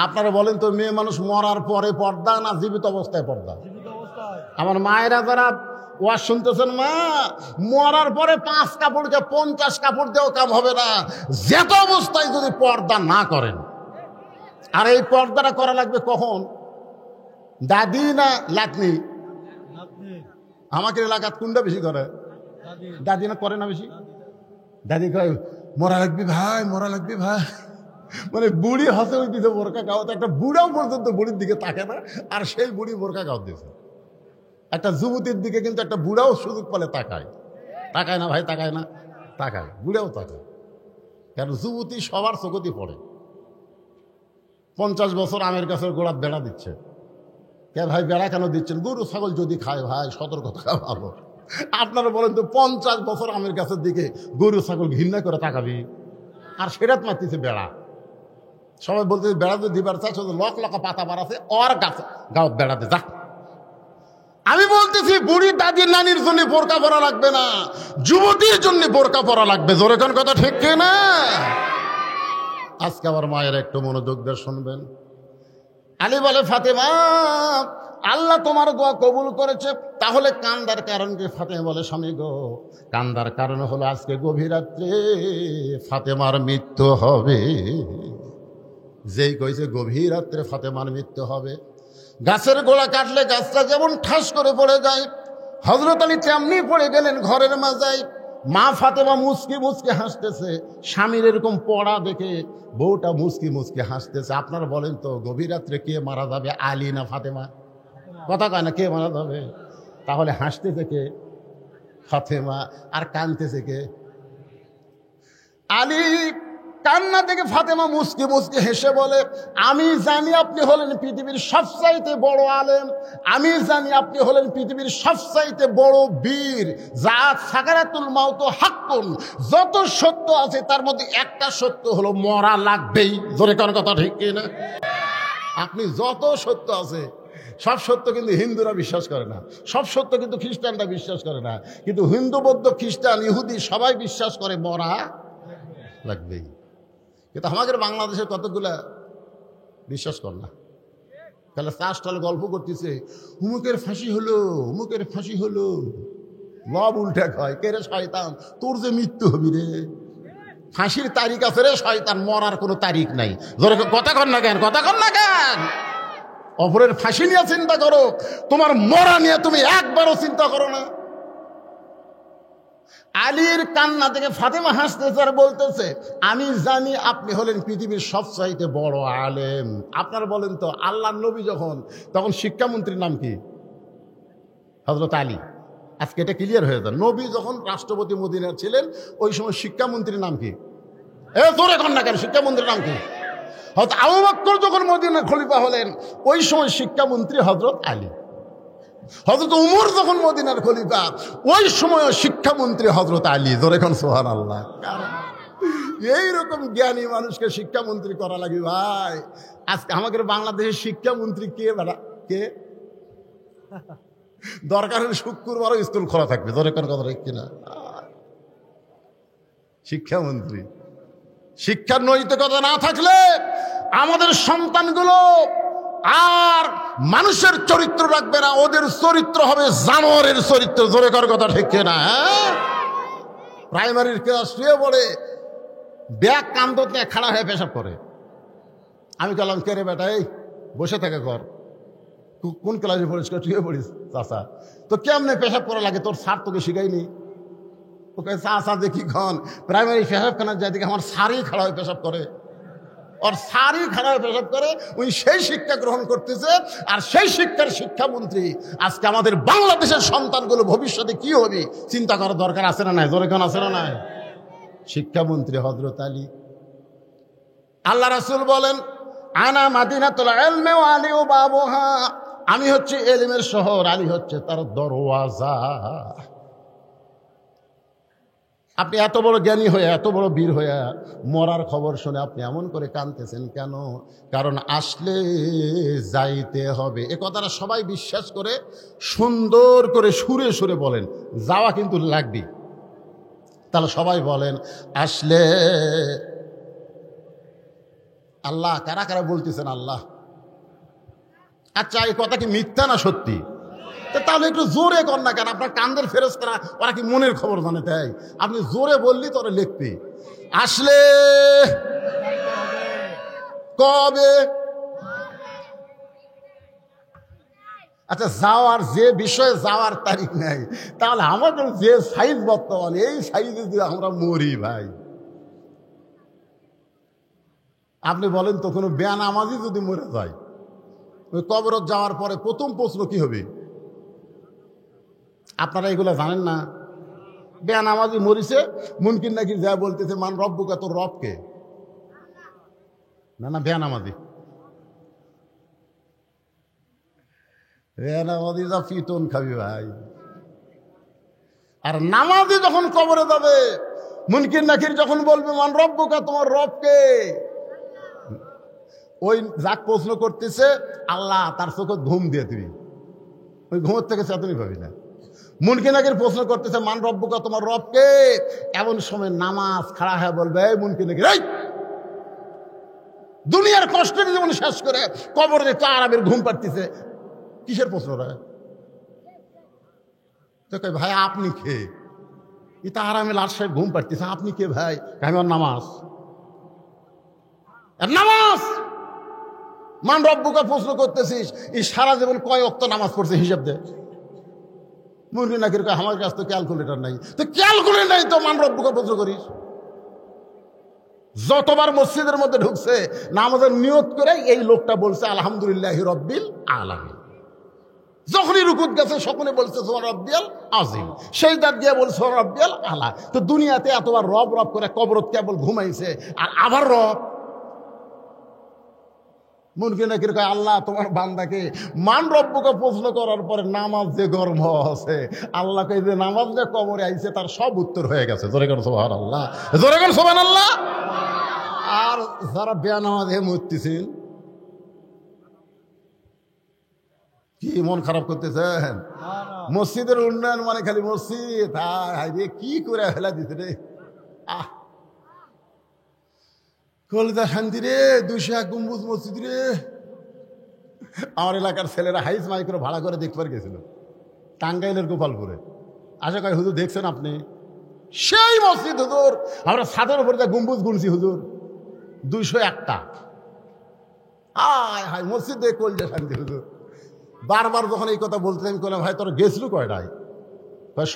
আপনারা বলেন তো মেয়ে মানুষ মরার পরে পর্দা না জীবিত অবস্থায় পর্দা? আমার মায়েরা যারা ওয়াজ শুনতেছেন, মা মরার পরে 5 কাপড়কে 50 কাপড় দেওয়া কাম হবে না, যেত অবস্থায় যদি পর্দা না করেন। আর এই পর্দাটা করা লাগবে কখন? দাদি না লাতনি? আমাকে এলাকাত কোনটা বেশি করে? দাদি না করে না বেশি? দাদি কয় মরা লাগবি ভাই, মরা লাগবি ভাই। মানে বুড়ি হাসে ওই দিতে বোরকা গাওয়াতে, একটা বুড়াও পর্যন্ত বুড়ির দিকে তাকে না, আর সেই বুড়ি বোরকা গাও দিয়েছে। একটা যুবতীর দিকে কিন্তু একটা বুড়াও সুযোগ পেলে তাকায়। তাকায় না ভাই? তাকায় না? তাকায়, বুড়াও তাকায়। কারণ যুবতী সবার চোখতেই পড়ে। 50 বছর আমের গাছের গোড়ার বেড়া দিচ্ছে। কে ভাই বেড়া কেন দিচ্ছেন? গরু ছাগল যদি খায় ভাই সতর্ক থাকা ভালো। আপনারা বলেন তো 50 বছর আমের গাছের দিকে গরু ছাগল ঘৃণা করে তাকাবি, আর সেরাত মারতেছে বেড়া। সবাই বলতে বেড়া যদি দিবার চাই লক লকা পাতা বাড়াছে ওর গাছ গাও বেড়াতে যা। আমি বলতেছি বুড়ি দাদি নানির জন্য বোরকা পরা লাগবে না, যুবতীর জন্য বোরকা পরা লাগবে। জোরে কোন কথা ঠিক না? আজকে আমার মায়ের একটু মনোযোগ দিয়ে শুনবেন। আলী বলে ফাতেমা আল্লাহ তোমার দোয়া কবুল করেছে, তাহলে কান্দার কারণ কি? ফাতেমা বলে স্বামী গো কান্দার কারণ হলো আজকে গভীর রাত্রে ফাতেমার মৃত্যু হবে। যেই কইছে গভীর রাত্রে ফাতেমার মৃত্যু হবে, গাছের গোড়া কাটলে গাছটা যেমন ঠাস করে পড়ে যায়, হযরত আলী তেমনি পড়ে গেলেন ঘরের মাজায়। মা ফাতেমা মুচকি মুচকি হাসতেছে, স্বামীর এরকম পড়া দেখে বউটা মুচকি মুচকি হাসতেছে। আপনারা বলেন তো গভীর রাত্রে কে মারা যাবে, আলী না ফাতেমা? কথা কয় না, কে মারা যাবে? তাহলে হাসতেছে কে? ফাতেমা। আর কাঁদতেছে কে? আলী কান্না থেকে ফাতেমা মুস্কি মুস্কি হেসে বলে, আমি জানি আপনি হলেন পৃথিবীর সবচাইতে বড় আলেম, আমি জানি আপনি হলেন পৃথিবীর সবচাইতে বড় বীর, যা সাকারাতুল মাউত হাক্কুন, যত সত্য আছে তার মধ্যে একটা সত্য হলো মরা লাগবেই। জোরে কোন কথা ঠিক কিনা? আপনি যত সত্য আছে সব সত্য কিন্তু হিন্দুরা বিশ্বাস করে না, সব সত্য কিন্তু খ্রিস্টানরা বিশ্বাস করে না, কিন্তু হিন্দু বৌদ্ধ খ্রিস্টান ইহুদি সবাই বিশ্বাস করে মরা লাগবেই। কিন্তু আমাদের বাংলাদেশে কতগুলা বিশ্বাস কর না, তাহলে চাষটালে গল্প করতেছে, হুমুকের ফাঁসি হলো, হুমুকের ফাঁসি হলো, লব উল্টে খায় কে রে শয়তান, তোর যে মৃত্যু হবি রে, ফাঁসির তারিখ আছে রে শয়তান, মরার কোনো তারিখ নাই। ধরে কথা কর না কেন, কথা কর না কেন? অপরের ফাঁসি নিয়ে চিন্তা করো, তোমার মরা নিয়ে তুমি একবারও চিন্তা করো না। আলীর কান্না থেকে ফাতেমা হাসতেছে আর বলতেছে, আমি জানি আপনি হলেন পৃথিবীর সবচাইতে বড় আলেম। আপনারা বলেন তো, আল্লাহর নবী যখন, তখন শিক্ষামন্ত্রীর নাম কি? হযরত আলী। আজকে এটা ক্লিয়ার হয়ে যায়, নবী যখন রাষ্ট্রপতি মদিনার ছিলেন ওই সময় শিক্ষামন্ত্রীর নাম কি? জোরে কর না কেন, শিক্ষামন্ত্রীর নাম কি? হযরত আবু বকর যখন মদিনার খলিফা হলেন ওই সময় শিক্ষামন্ত্রী হযরত আলী। হযরত উমর যখন মদিনার খলিফা ওই সময় শিক্ষামন্ত্রী হযরত আলী। জোরে কোন সুবহানাল্লাহ। এইরকম জ্ঞানী মানুষকে শিক্ষামন্ত্রী করা লাগে ভাই। আজকে আমাদের বাংলাদেশের শিক্ষামন্ত্রী কে বেড়া, কে? দরকার হলে শুক্রবারও স্কুল খোলা থাকবে। জোরে কোন কথা ঠিক কিনা? শিক্ষামন্ত্রী। শিক্ষার নৈতিকতা না থাকলে আমাদের সন্তানগুলো আর মানুষের চরিত্র রাখবে না, ওদের চরিত্র হবে জানোয়ারের চরিত্র। জোরে কর কথা ঠিক না? হ্যাঁ, প্রাইমারির ক্লাস শুয়ে পড়ে ব্যাগ কান্দত নিয়ে খাড়া হয়ে পেশাব করে। আমি বললাম, কে রে বেটা, এই বসে থাকে কর, কোন ক্লাসে পড়িস? শুয়ে পড়িস চাষা, তো কেমনে পেশাব করা লাগে তোর স্যার তোকে শিখাইনি? ওকে চাষা দেখি খন প্রাইমারি পেশাবখানার যাই দেখি আমার স্যারই খাড়া হয়ে পেশাব করে, ওর সারি খারাপ পেশাব করে, উনি সেই শিক্ষা গ্রহণ করতেছে। আর সেই শিক্ষার শিক্ষামন্ত্রী আজকে আমাদের বাংলাদেশের সন্তানগুলো ভবিষ্যতে কি হবে চিন্তা করার দরকার আছে না নাই? জোরে কোন আছে না নাই? শিক্ষামন্ত্রী হযরত আলী। আল্লাহ রাসূল বলেন, আনা মাদিনাতুল ইলমি ওয়া আলী বাবুহা, আমি হচ্ছে ইলমের শহর, আলী হচ্ছে তার দরওয়াজা। আপনি এত বড় জ্ঞানী হয়ে, এত বড় বীর হয়ে মরার খবর শুনে আপনি এমন করে কাঁদতেছেন কেন? কারণ আসলে যাইতে হবে। এ কথাটা সবাই বিশ্বাস করে সুন্দর করে সুরে সুরে বলেন, যাওয়া কিন্তু লাগবে। তাহলে সবাই বলেন আসলে। আল্লাহ, কারা কারা বলতেছেন আল্লাহ? আচ্ছা, এই কথা কি মিথ্যা না সত্যি? তাহলে একটু জোরে কর না কেন? আপনার কান্দের ফেরেশতারা ওরা কি মনের খবর জানে তাই? আপনি জোরে বললি তোরা লিখবে আসলে কবে। আচ্ছা, যাওয়ার যে বিষয়ে যাওয়ার তারিখ নাই, তাহলে আমাদের যে সাইজ বর্তমানে এই সাইজে যদি আমরা মরি ভাই, আপনি বলেন তো কোনো বেনামাজি যদি মরে যায়, ওই কবরত যাওয়ার পরে প্রথম প্রশ্ন কি হবে? আপনারা এগুলো জানেন না? বেনামাজি মরিছে, মুনকির নাকি যা বলতেছে, মান রব্বুকা, তোর রবকে? না না, বেনামাজি। বেনামাজি যা পিটন খাবি ভাই। আর নামাজি যখন কবরে যাবে, মুনকির নাকির যখন বলবে মান রব্বুকা, তোমার রবকে, ওই যাক প্রশ্ন করতেছে আল্লাহ, তার চোখে ঘুম দিয়ে দিবি, ওই ঘুমের থেকে চেতনি পাবি না। মুনকির নাকির প্রশ্ন করতেছে মান রব্বুকা, তোমার রবকে, এমন সময় নামাজ খাড়া হয়ে বলবে, এই মুনকির নাকির, এই দুনিয়ার কষ্টের জীবন শেষ করে কবরে তো আরামের ঘুম পাড়তেছে, কিসের প্রশ্ন রে? তো কই ভাই আপনি কে? এটা আরামে লাশ সাহেব ঘুম পাড়তেছে, আপনি কে ভাই? আমি ওর নামাজ। নামাজ মান রব্বুকা প্রশ্ন করতেছিস, এই সারা জীবন কয় ওয়াক্ত নামাজ পড়ছে হিসাব দে। মুরগি নাকির কয় আমার কাছে তো ক্যালকুলেটর নাই। তো ক্যালকুলেটর নাই তো মান রব্বুকা প্রশ্ন করিস? যতবার মসজিদের মধ্যে ঢুকছে নামাজের নিয়ত করে এই লোকটা বলছে আলহামদুলিল্লাহি রব্বিল আলামিন। যখনই রুকুত গেছে সকলে বলছে সুবহান রাব্বিয়াল আযীম, সেজদা দিয়ে বলছে সুবহান রাব্বিয়াল আলা। তো দুনিয়াতে এতবার রব রব করে কবরত কেবল ঘুমাইছে, আর আবার রব মুনকির নাকির কয় আল্লাহ তোমার বান্দাকে মান রব্বুকে প্রশ্ন করার পরে নামাজ যে গর্ব আছে, আল্লাহকে যে নামাজ যে কবরে আইছে তার সব উত্তর হয়ে গেছে। জোরে কর সুবহানাল্লাহ, জোরে কর সুবহানাল্লাহ। আর যারা বেনামাজে মরতেছেন, কি মন খারাপ করতেছেন? মসজিদের উন্নয়ন মানে খালি মসজিদ, হায় রে কি করে ফেলা দিতে রে, কলতা শান্তি রে, 201 গম্বুজ মসজিদ রে। আমার এলাকার ছেলেরা হাইস মাইক্রো ভাড়া করে দেখবার গেছিল টাঙ্গাইলের গোপালপুরে। আশা করি হুজুর দেখছেন আপনি সেই মসজিদ হুজুর, আমরা ছাদের উপরে যা গম্বুজ গুনছি হুজুর 201টা। হায় মসজিদ দেখে কলতা শান্তি হুজুর। বারবার যখন এই কথা বলতে আমি বললাম ভাই তোর গেছিলো কয়টায়?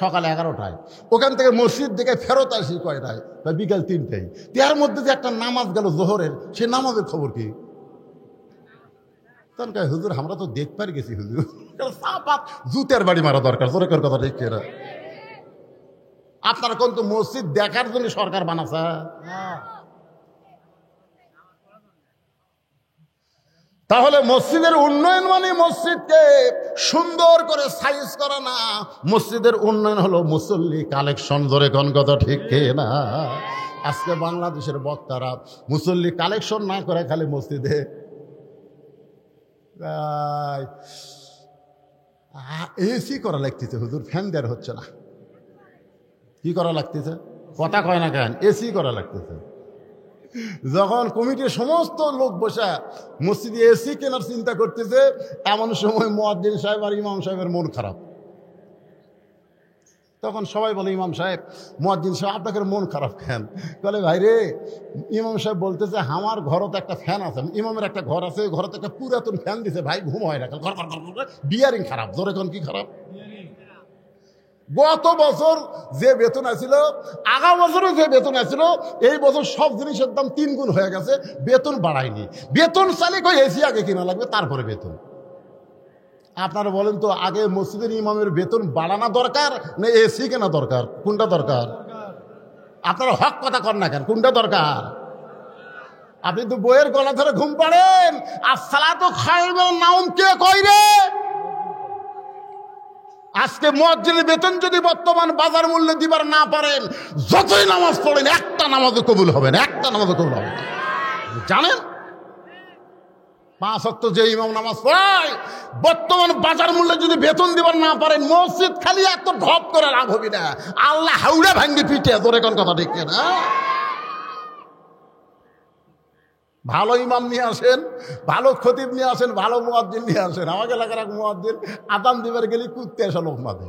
সকাল 11টায়। ওখান থেকে মসজিদ দেখে ফেরত আসি কয়টায়? বিকাল 3টায়। তার মধ্যে যে একটা নামাজ গেল জোহরের, সে নামাজের খবর কি? তখন কয় হুজুর আমরা তো দেখবার গেছি হুজুর। জুতের বাড়ি মারা দরকার, জোরে কর কথা ঠিক কিনা? আপনারা কোন তো মসজিদ দেখার জন্য সরকার বানাচ্ছে? তাহলে মসজিদের উন্নয়ন মানে মসজিদকে সুন্দর করে সাইজ করা না, মসজিদের উন্নয়ন হলো মুসল্লি কালেকশন। ধরে কোন কথা ঠিক না? আজকে বাংলাদেশের বক্তারা মুসল্লি কালেকশন না করে খালি মসজিদে এসি করা লাগতেছে হুজুর, ফ্যান দেওয়ার হচ্ছে না। কি করা লাগতেছে? কথা কয় না কেন? এসি করা লাগতেছে। যখন কমিটির সমস্ত লোক বসে মসজিদে এসি কেনার চিন্তা করতেছে, এমন সময় মুয়াজ্জিন সাহেব আর ইমাম সাহেবের মন খারাপ। তখন সবাই বলে ইমাম সাহেব, মুয়াজ্জিন সাহেব আপনাদের মন খারাপ কেন? বলে ভাই রে, ইমাম সাহেব বলতেছে আমার ঘরও তো একটা ফ্যান আছে, ইমামের একটা ঘর আছে, ঘরে তো একটা পুরাতন ফ্যান দিছে ভাই, ঘুম হয় না, ঘর বিয়ারিং খারাপ। জোরে কোন কি খারাপ? গত বছর যে বেতন আছিল, আগা বছরও যে বেতন আছিল, এই বছর সব জিনিসের দাম 3 গুণ হয়ে গেছে, বেতন বাড়ায়নি। বেতন চালে কই এসি আগে কিনা লাগবে, তারপরে বেতন। আপনারা বলেন তো, আগে মসজিদের ইমামের বেতন বাড়ানো দরকার না এসি কেনা দরকার? কোনটা দরকার? আপনারা হক কথা কর না কেন? কোনটা দরকার? আপনি তো বইয়ের গলা ধরে ঘুম পাড়েন, আসসালাতু খায়রুম মিনান নাওম কে কই রে? আজকে মুয়াজ্জিনের বেতন যদি বর্তমান বাজার মূল্যে দিবার না পারেন, যতই নামাজ পড়েন একটা নামাজও কবুল হবে না, একটা নামাজও কবুল হবে না। জানেন 5 ওয়াক্ত যে ইমাম নামাজ পড়ায়, বর্তমান বাজার মূল্যে যদি বেতন দিবার না পারেন, মসজিদ খালি এত ঢপ করে লাভ হবে না, আল্লাহ হাউড়া ভাঙ্গি পিঠে। তোর এখন কথা ঠিক না? ভালো ইমাম নিয়ে আসেন, ভালো খতিব নিয়ে আসেন, ভালো মুয়াজ্জিন নিয়ে আসেন। আমাকে এলাকার এক মুয়াজ্জিন আযান দিবার গেলে কুত্তে এসে লোক মাঝে,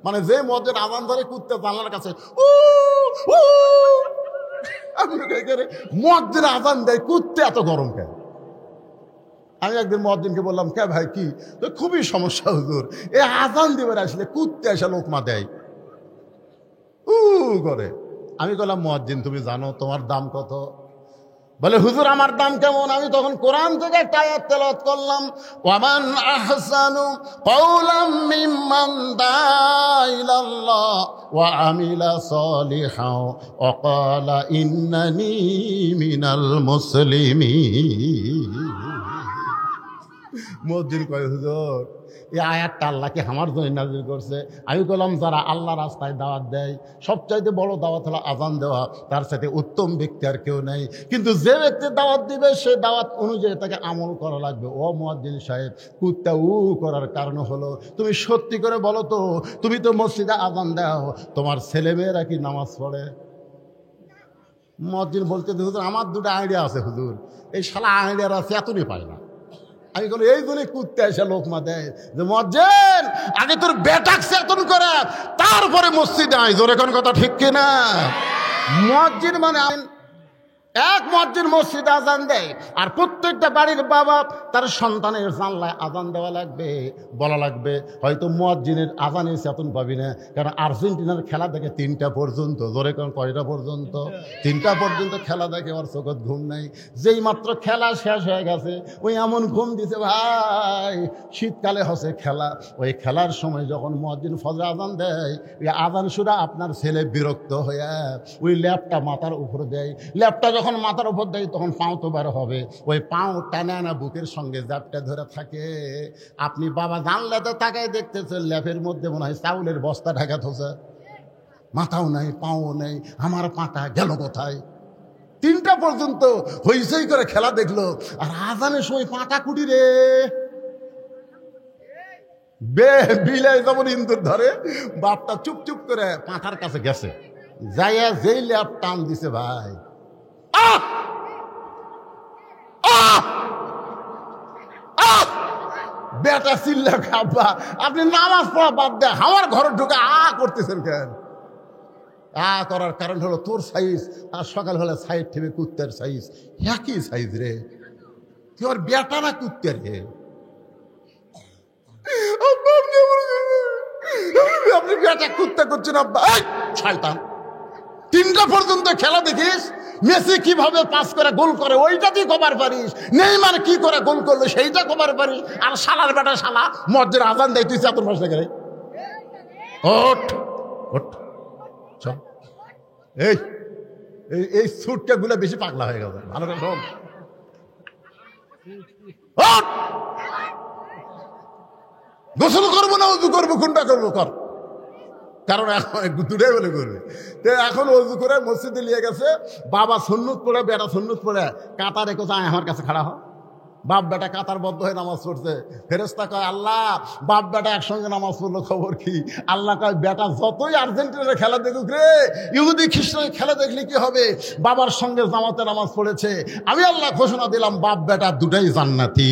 মানে যে মুয়াজ্জিন আযান ধরে কুত্তে জানলার কাছে মুয়াজ্জিন আযান দেয়, কুত্তে এত গরম কেন? আমি একদিন মুয়াজ্জিনকে বললাম, কে ভাই কি? তো খুবই সমস্যা হুজুর, এ আযান দিবার আসলে কুত্তে এসে লোকমা দেয় করে। আমি বললাম মুয়াজ্জিন তুমি জানো তোমার দাম কত? বলে হুজুর আমার দাম কেমন? আমি তখন কোরআন থেকে একটা আয়াত তেলাওয়াত করলাম, ওয়ামান আহসানু কাওলাম মিম্মান দাআ ইলাল্লাহ ওয়া আমিলা সলিহান ওয়া ক্বালা ইন্নানি মিনাল মুসলিমিন। মুয়াজ্জিন কয় হুজুর এই আয়াতটা আল্লাহ কি আমার জন্য নাযিল করছে? আমি বললাম যারা আল্লাহ রাস্তায় দাওয়াত দেয়, সবচাইতে বড় দাওয়াত হলো আযান দেওয়া, তার সাথে উত্তম ব্যক্তি আর কেউ নেই। কিন্তু যে ব্যক্তি দাওয়াত দিবে সে দাওয়াত অনুযায়ী তাকে আমল করা লাগবে। ও মুয়াজ্জিন সাহেব, কুত্তা করার কারণ হলো তুমি সত্যি করে বলো তো, তুমি তো মসজিদে আযান দাও, তোমার ছেলেমেয়েরা কি নামাজ পড়ে? মুয়াজ্জিন বলতে হুজুর আমার 2টা আইডিয়া আছে হুজুর, এই শালা আইডিয়ার আছে এতই পায় না। আমি বলি এই জন্য কুত্তে এসে লোকমা দেয় যে মুয়াজ্জিন আগে তোর বেটাক চেতন করে তারপরে মসজিদে আয়। জোরে কোন কথা ঠিক কিনা? মুয়াজ্জিন মানে এক মুয়াজ্জিন মসজিদে আজান দেয়, আর প্রত্যেকটা বাড়ির বাবা তার সন্তানের জানলায় আজান দেওয়া লাগবে, বলা লাগবে। হয়তো মুয়াজ্জিনের আজানের চেতন পাবি না, কারণ আর্জেন্টিনার খেলা দেখে 3টা পর্যন্ত। জোরে কোন কয়টা পর্যন্ত? 3টা পর্যন্ত খেলা দেখে, ওর চোখত ঘুম নাই। যেই মাত্র খেলা শেষ হয়ে গেছে, ওই এমন ঘুম দিছে ভাই, শীতকালে হচ্ছে খেলা। ওই খেলার সময় যখন মুয়াজ্জিন ফজর আজান দেয়, ওই আজান শুনে আপনার ছেলে বিরক্ত হয়ে ওই ল্যাপটা মাথার উপর দেয়। ল্যাপটা যখন মাথার উপর দেয় তখন পাও তো বার হবে, ওই পাও টানা না বুকের সঙ্গে ল্যাপটা ধরে থাকে। আপনি বাবা জানলাতে তাকায় দেখতেছেন ল্যাপের মধ্যে মনে হয় চাউলের বস্তা ঢাকা থোছে, মাথাও নাই পাও নেই। আমার পাটা গেল কোথায়? 3টা পর্যন্ত হইচই করে খেলা দেখলো, আর আজানের সময় পাটা কুটি রে বিলাই যেমন ইন্দুর ধরে, বাপটা চুপ চুপ করে পাঁঠার কাছে গেছে, যাইয়া যেই ল্যাপ টান দিছে ভাই, বেটা চিল্লা খাবা। আপনি নামাজ পড়া বাদ দেয় আমার ঘরে ঢুকে করতেছেন কেন? করার কারণ হলো তোর সাইজ আর সকাল হলে সাইড থেকে কুত্তের সাইজ একই সাইজ রে। তুই ওর বেটা না কুত্তে রে? আপনি বেটা কুত্তা করছেন আব্বা, শয়তান। 3টা পর্যন্ত খেলা দেখিস, মেসি কিভাবে পাস করে গোল করে ওইটা তুই কবার পারিস, নেইমার কি করে গোল করলো সেইটা কবার পারিস, আর শালার বেটা শালা মসজিদের আজান দেয় তুই চাতুর মাস লাগে। ওঠ ওঠ চল, এই সুটটা গুলো বেশি পাগলা হয়ে গেছে। ভালো করে শোন, গোসল করবো না উজু করবো, কোনটা করবো কর, কারণ এখন দুটাই বলে করবে। তো এখন অজু করে মসজিদে নিয়ে গেছে, বাবা সুন্নত পড়ে বেটা সুন্নত পড়ে কাতা রেখে যায় আমার কাছে খাড়া হ। বাপ বেটা কাতার বদ্ধ হয়ে নামাজ পড়ছে। ফেরেশতা কয় আল্লাহ, বাপ বেটা একসঙ্গে নামাজ পড়লো খবর কি? আল্লাহ কয় বেটা যতই আর্জেন্টিনার খেলা দেখুক রে, ইহুদি খ্রিস্টানের খেলা দেখলে কি হবে, বাবার সঙ্গে জামাতে নামাজ পড়েছে, আমি আল্লাহ ঘোষণা দিলাম বাপ বেটা দুটাই জান্নাতি।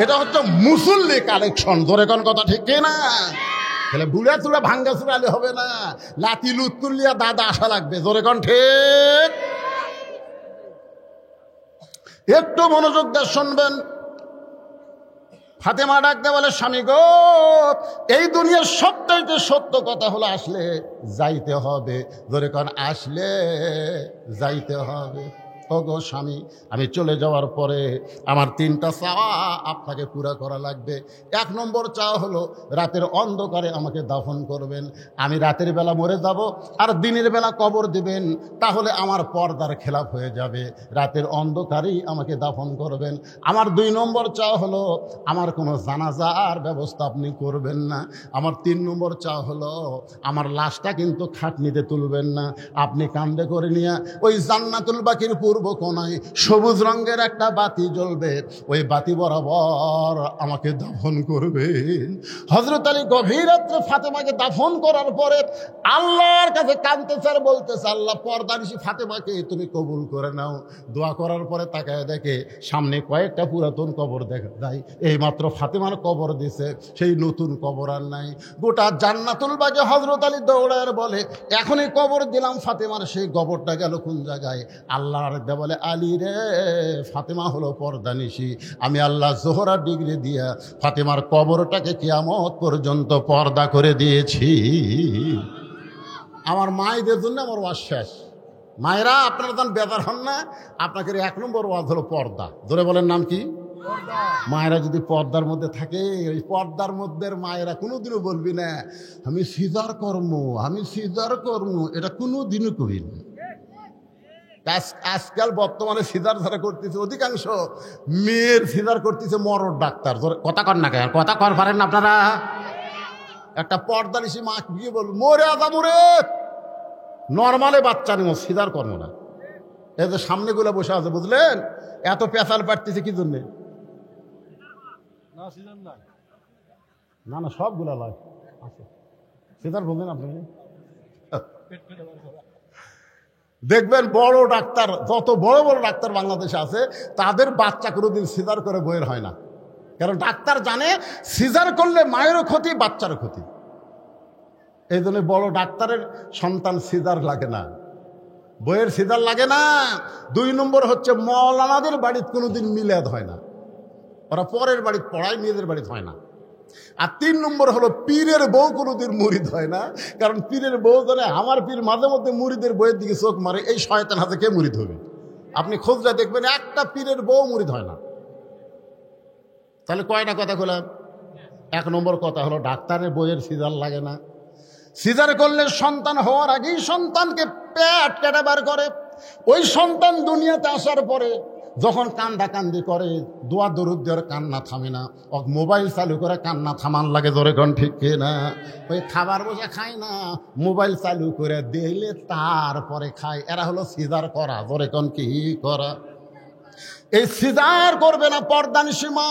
এটা হচ্ছে মুসল্লি কালেকশন। জোরে কোন কথা ঠিক না? তাহলে বুড়া চুড়া ভাঙ্গা চুড়ালে হবে না, লাতি লুত তুলিয়া দাদা আসা লাগবে। জোরে কোন ঠিক? একটু মনোযোগ দিয়ে শুনবেন। ফাতেমা ডাকতে বলে, স্বামী গো, এই দুনিয়ার সবচাইতে সত্য কথা হলো আসলে যাইতে হবে। ধরে কোন আসলে যাইতে হবে। ও গো স্বামী, আমি চলে যাওয়ার পরে আমার 3টা চাওয়া আপনাকে পুরা করা লাগবে। 1 নম্বর চাওয়া হলো রাতের অন্ধকারে আমাকে দাফন করবেন। আমি রাতের বেলা মরে যাব আর দিনের বেলা কবর দিবেন, তাহলে আমার পর্দার খেলাফ হয়ে যাবে। রাতের অন্ধকারেই আমাকে দাফন করবেন। আমার 2 নম্বর চাওয়া হলো আমার কোনো জানাজার ব্যবস্থা আপনি করবেন না। আমার 3 নম্বর চাওয়া হলো আমার লাশটা কিন্তু খাটনিতে তুলবেন না, আপনি কান্দে করে নিয়ে ওই জান্নাতুল বাকির পূর্ব কোনায় সবুজ রঙের একটা বাতি জ্বলবে, ওই বাতি বরাবর আমাকে দাফন করবেন। হযরত আলী গভীর রাত্রে ফাতেমাকে দাফন করার পরে আল্লাহর কাছে কাঁদতেছে আর বলতেছে, আল্লাহ পর্দানিশী ফাতেমাকে তুমি কবুল করে নাও। দোয়া করার পরে তাকায় দেখে সামনে কয়েকটা পুরাতন কবর দেখা যায়। এই মাত্র ফাতেমার কবর দিছে, সেই নতুন কবর আর নাই। গোটা জান্নাতুল বাগে হযরত আলী দৌড়ায় বলে, এখনই কবর দিলাম ফাতেমার, সেই কবরটা গেল কোন জায়গায়? আল্লাহর বলে, আলী রে, ফাতেমা হলো পর্দানিশী। আমি আল্লাহ জোহরা ডিগ্রি দিয়া ফাতেমার কবরটাকে কিয়ামত পর্যন্ত পর্দা করে দিয়েছি। আমার মায়েদের জন্য আমার ওয়াজ শেষ। মায়েরা আপনারা যখন বেদার হন না, আপনাকে 1 নম্বর ওয়াজ হলো পর্দা। ধরে বলেন নাম কি? মায়েরা যদি পর্দার মধ্যে থাকে, ওই পর্দার মধ্যে মায়েরা কোনোদিনও বলবি না আমি সিজার কর্ম, আমি সিজার কর্ম, এটা কোনোদিনও করি না। আজকাল বর্তমানে সিজার যারা করতেছে অধিকাংশ মেয়ের সিজার করতেছে মরদ ডাক্তার। কথা কর না, কেন কথা কর পারেন না আপনারা? একটা পর্দানিশী মা গিয়ে বলবে, মোরে আদামুরে নর্মালে বাচ্চা নেব, সিজার করবো না। এই যে সামনে গুলো বসে আছে, বুঝলেন? এত পেঁচাল পাঠতেছে কি জন্যে? না না, সবগুলা লয় আছে সিজার, বুঝলেন আপনি? দেখবেন বড় ডাক্তার, যত বড় বড় ডাক্তার বাংলাদেশে আছে, তাদের বাচ্চা কোনোদিন সিজার করে বইয়ের হয় না। কারণ ডাক্তার জানে সিজার করলে মায়েরও ক্ষতি, বাচ্চারও ক্ষতি। এই জন্য বড় ডাক্তারের সন্তান সিজার লাগে না। বইয়ের সিজার লাগে না। 2 নম্বর হচ্ছে মৌলানাদের বাড়িতে কোনোদিন মিলাদ হয় না, ওরা পরের বাড়িতে পড়ায়, নিজেদের বাড়িতে হয় না। আর 3 নম্বর হলো পীরের বউ কোনোদিন মুরিদ হয় না, কারণ পীরের বউ জানে আমার পীর মাঝে মধ্যে মুরিদের বইয়ের দিকে চোখ মারে, এই শয়তান হাতে কে মুরিদ হবে? আপনি খোঁজলে দেখবেন একটা পীরের বউ মুরিদ হয় না। তাহলে কয়টা কথা বললাম? 1 নম্বর কথা হলো ডাক্তারের বইয়ের সিজার লাগে না। সিজার করলে সন্তান হওয়ার আগেই সন্তানকে পেট কেটে বার করে। ওই সন্তান দুনিয়াতে আসার পরে যখন কান্দাকান্দি করে, দোয়া দরুদ দেওয়ার কান্না থামে না, মোবাইল চালু করে কান্না থামান লাগে, জোরে কোন ঠিক না? ওই খাবার বসে খায় না, মোবাইল চালু করে দিলে তারপরে খায়। এরা হলো সিজার করা, জোরে কোন কি করা? এই সিজার করবে না পর্দানিশী মা।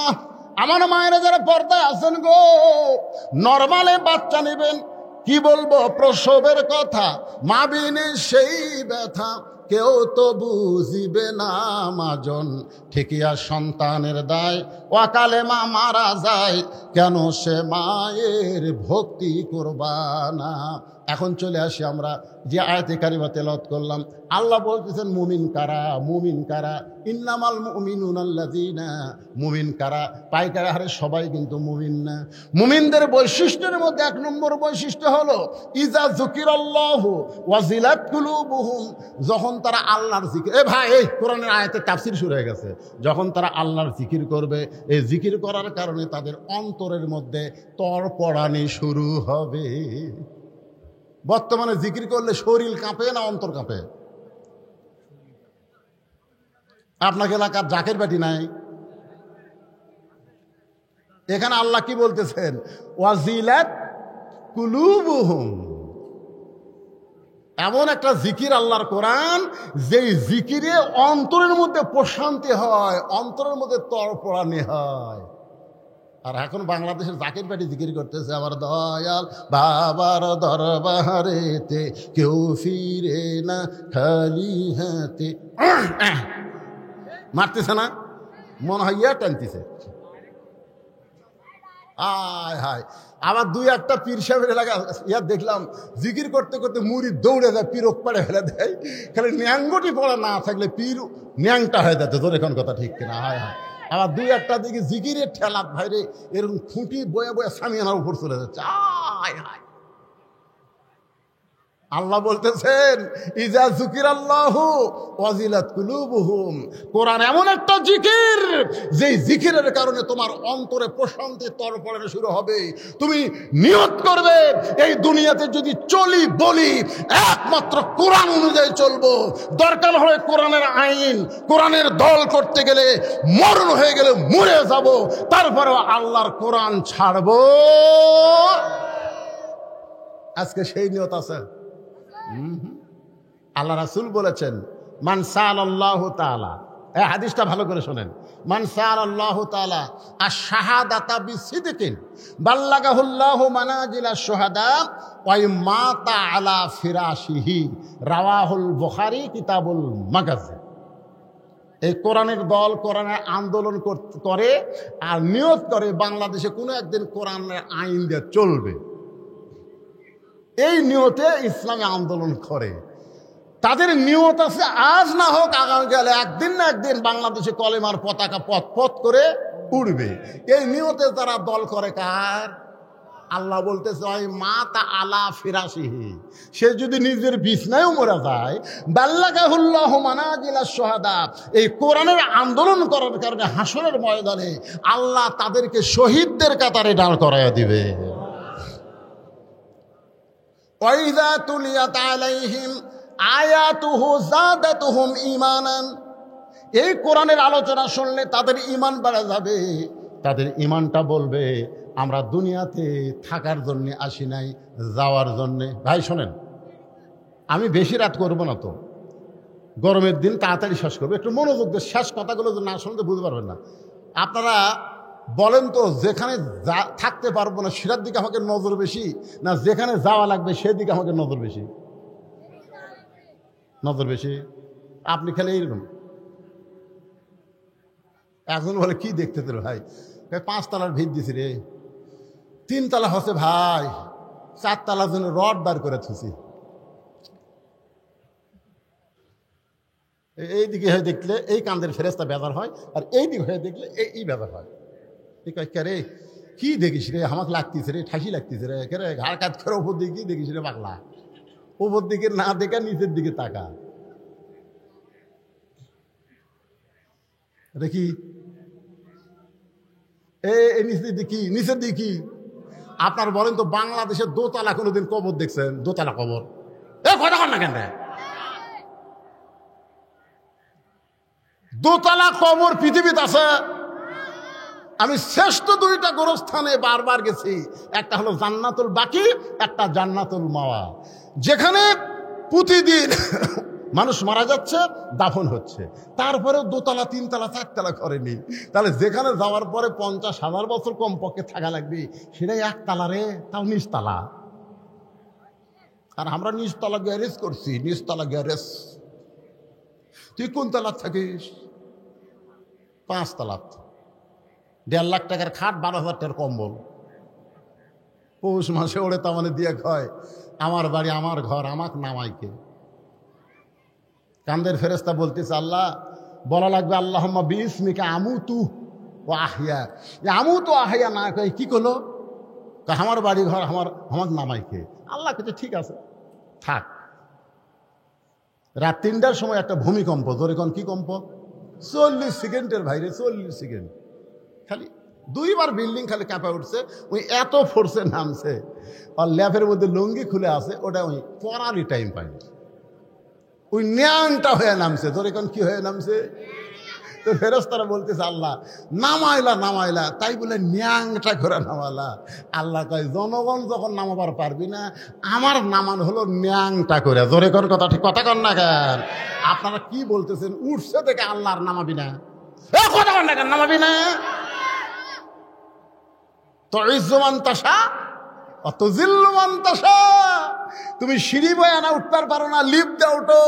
আমার মায়েরা যারা পর্দায় আছেন গো, নরমালে বাচ্চা নেবেন, কি বলবো প্রসবের কথা, মা বিনে সেই ব্যথা কেউ তো বুঝিবে না মাজন, ঠিকিয়া সন্তানের দায় অকালে মা মারা যায়, কেন সে মায়ের ভক্তি করবা না? এখন চলে আসি আমরা যে আয়াতে কারিমা তেলাওয়াত করলাম। আল্লাহ বলতেছেন মুমিন কারা, মুমিন কারা, ইন্নামাল মুমিনুনা আল্লাযীনা, মুমিন কারা? পাইকারি হারে সবাই কিন্তু মুমিন না। মুমিনদের বৈশিষ্ট্যের মধ্যে 1 নম্বর বৈশিষ্ট্য হলো ইজা যুকিরাল্লাহু ওয়াজিলাত কুলুবুহুম, যখন তারা আল্লাহর জিকির, ভাই এই কোরআনের আয়াতের তাফসীর শুরু হয়ে গেছে, যখন তারা আল্লাহর জিকির করবে, এই জিকির করার কারণে তাদের অন্তরের মধ্যে তড়পড়ানি শুরু হবে। বর্তমানে জিকির করলে শরীর কাঁপে না অন্তর কাঁপে? আপনাকে এলাকার জাকের বাটি নাই? এখানে আল্লাহ কি বলতেছেন? ওয়াজিলাত কুলুবুহুম, এমন একটা জিকির আল্লাহর কোরআন, যেই জিকিরে অন্তরের মধ্যে প্রশান্তি হয়, অন্তরের মধ্যে তড়পড়ানি হয়। আর এখন বাংলাদেশের জাকির পাটি জিকির করতেছে, আমার দয়াল বাবার দরবারেতে কেউ ফিরে না খালি হাতে, মারতেছে না, মনে হয় ইয়া টানতেছে। আয় হায়, আবার 2-1টা পীর সাহেবের এলাকা ইয়া দেখলাম জিকির করতে করতে মুড়ি দৌড়ে যায়, পীর পাড়ে ফেলে দেয়, খালি ন্যাঙ্গটি পড়া না থাকলে পীর ন্যাংটা হয়ে যাচ্ছে, তোর এখন কথা ঠিক কিনা? হায় হায়। আবার 2-1টা দিকে জিকিরের ঠেলাত ভাইরে এরকম খুঁটি বয়ে বয়ে সামিয়ানার উপর চলে যাচ্ছে। আয় হায়, আল্লাহ বলতেছেন ইজা যুকিরাল্লাহু ওয়াজিলাত কুলুবুহুম, কোরআন এমন একটা জিকির, যেই জিকিরের কারণে তোমার অন্তরে প্রশান্তি তড়পড়ানো শুরু হবে। তুমি নিয়ত করবে এই দুনিয়াতে যদি চলি বলি একমাত্র কোরআন অনুযায়ী চলবো, দরকার হয় কোরআনের আইন, কোরআনের দল করতে গেলে মরণ হয়ে গেলে মরে যাব, তারপরেও আল্লাহর কোরআন ছাড়বো। আজকে সেই নিয়ত আছে। আল্লাহ রাসূল বলেছেন মান সাআলাল্লাহু তাআলা, এই হাদিসটা ভালো করে শোনেন, মান সাআলাল্লাহু তাআলা আশ-শাহাদাতা বিসিদকিন বাল্লাগাহুল্লাহু মানাজিলাশ শুহাদা ওয়া মাতা আলা ফিরাশিহি, রাওয়াহুল বুখারী কিতাবুল মাগাজি। এই কোরআনের দল কোরআনের আন্দোলন করে আর নিয়ত করে বাংলাদেশে কোনো একদিন কোরআনের আইন দিয়ে চলবে, এই নিয়তে ইসলামী আন্দোলন করে। তাদের নিয়ত আছে আজ না হোক আগামীকালে একদিন না একদিন বাংলাদেশে কলেমার পতাকা পথ পথ করে উড়বে। এই নিয়তে তারা দল করে কার? আল্লাহ বলতেছে ওই মাতা আলা ফিরাশিহি, সে যদি নিজের বিছনায়ও মরে যায়, বাল্লাগাহুল্লাহু মানাজিলাশ শুহাদা, এই কোরআনের আন্দোলন করার কারণে হাসরের ময়দানে আল্লাহ তাদেরকে শহীদদের কাতারে দাঁড় করাইয়া দিবে। ওয়াইযা তুলিয়াত আলাইহিম আয়াতুহু যাদাতুহুম ঈমানান, এই কোরআনের আলোচনা শুনলে তাদের ঈমান বেড়ে যাবে। তাদের ঈমানটা বলবে আমরা দুনিয়াতে থাকার জন্য আসি নাই, যাওয়ার জন্যে। ভাই শোনেন, আমি বেশি রাত করব না, তো গরমের দিন তাড়াতাড়ি শেষ করবো, একটু মনোযোগ দিয়ে শেষ কথাগুলো না শুনতে বুঝতে পারবেন না। আপনারা বলেন তো, যেখানে থাকতে পারবো না সেটার দিকে আমাকে নজর বেশি, না যেখানে যাওয়া লাগবে সেদিকে আমাকে নজর বেশি? নজর বেশি। আপনি খেলে এইরকম এখন বলে কি দেখতে তোর ভাই, 5 তলার ভিত দিছি রে, 3 তলা হচ্ছে ভাই, 4 তলার জন্য রড বার করে থুছি। এই দিকে হয়ে দেখলে এই কান্দের ফেরেস্তা বেজার হয়, আর এই দিকে হয়ে দেখলে এই বেজার হয়। ঠিক আছে রে, কি দেখিস রে, আমাকে লাগতিস রে, ঠাসি লাগতিস রে, কে রে ঘাড় কাজ করে ওপর দিকে কি দেখিস রে পাগলা, ওপর দিকে না দেখা নিচের দিকে তাকা দেখি। নিচের দিকে নিচের দিকে আপনার বলেন তো, বাংলাদেশের দোতলা কোনোদিন কবর দেখছেন? দোতলা কবর কথা কর না কেন? দোতলা কবর পৃথিবীতে আছে? আমি শ্রেষ্ঠ দুইটা গোরস্থানে বারবার গেছি, একটা হলো জান্নাতুল বাকি, একটা জান্নাতুল মাওয়া, যেখানে প্রতিদিন মানুষ মারা যাচ্ছে, দাফন হচ্ছে, তারপরেও দোতলা তিনতলা চারতলা করেনি। তাহলে যেখানে যাওয়ার পরে 50,000 বছর কমপক্ষে থাকা লাগবে, সেটাই একতলা রে, তাও নিচতলা। আর আমরা নিচতলা গ্যারেজ করছি, নিচতলা গ্যারেজ। তুই কোন তলার থাকিস? 5 তলাত, 1.5 লাখ টাকার খাট, 12,000 টাকার কম্বল, পৌষ মাসে ওড়ে তামানে দিয়ে কয় আমার বাড়ি আমার ঘর, আমাকে নামাইকে। কান্দের ফেরেস্তা বলতেছে, আল্লাহ বলা লাগবে আল্লাহুম্মা বিইসমিকা আমুতু ওয়া আহইয়া। আমুতু আহইয়া না কই কি করলো, আমার বাড়ি ঘর আমাকে নামাইকে। আল্লাহ কিছু ঠিক আছে থাক। রাত 3টার সময় একটা ভূমিকম্প, ধরে কোন কি কম্প, 40 সেকেন্ডের ভাইরে, 40 সেকেন্ড, খালি 2বার বিল্ডিং খালি কাঁপা উঠছে। ওই এত ফোর্সে নামছে, আর ল্যাপের মধ্যে লুঙ্গি খুলে আছে, ওটা ওই পরারই টাইম পায়নি, ওই ন্যাংটা হয়ে নামছে। ধরে কোন কি হয়ে নামছে? তো ফেরেশতারা বলতেছে, আল্লাহ নামাইলা তাই বলে ন্যাংটা করে নামালা। আল্লাহ কয়, জনগণ যখন নামাবার পারবি না, আমার নামান হলো ন্যাংটা করে। জোরে কোন কথা, ঠিক কথা কন না কেন? আপনারা কি বলতেছেন? উঠছে দেখে আল্লাহর নামাবি না, কথা কন না কেন? নামাবি না তো ইজ্জুমান তাসা অত জিল্লুমান তাসা। তুমি সিঁড়ি বয়ে আনা উঠতে পারো না, লিফটে উঠো।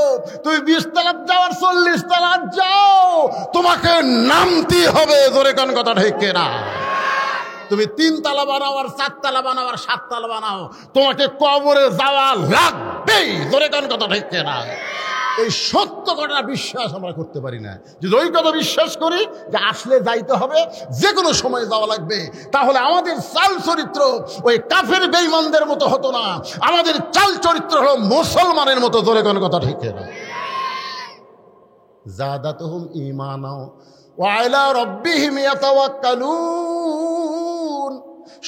তুমি 20 তলার যাওয়ার 40 তলার যাও, তোমাকে নামতে হবে। জোরে কোন কথা, ঠিক না? তুমি 3 তলা বানাও আর 4 তলা বানাও আর 7 তলা বানাও, তোমাকে কবরে যাওয়া লাগবেই। জোরে কোন কথা, ঠিক না? এই সত্য কথা বিশ্বাস আমরা করতে পারি না। যদি ওই কথা বিশ্বাস করি যে আসলে যাইতে হবে, যে কোনো সময় যাওয়া লাগবে, তাহলে আমাদের চাল চরিত্র ওই কাফের বেঈমানদের মতো হতো না, আমাদের চাল চরিত্র হলো মুসলমানের মতো। জোরে কোন কথা, ঠিক না? যাদাতুহুম ঈমানা ওয়া আলা রাব্বিহিম ইয়াতাওয়াক্কালুন।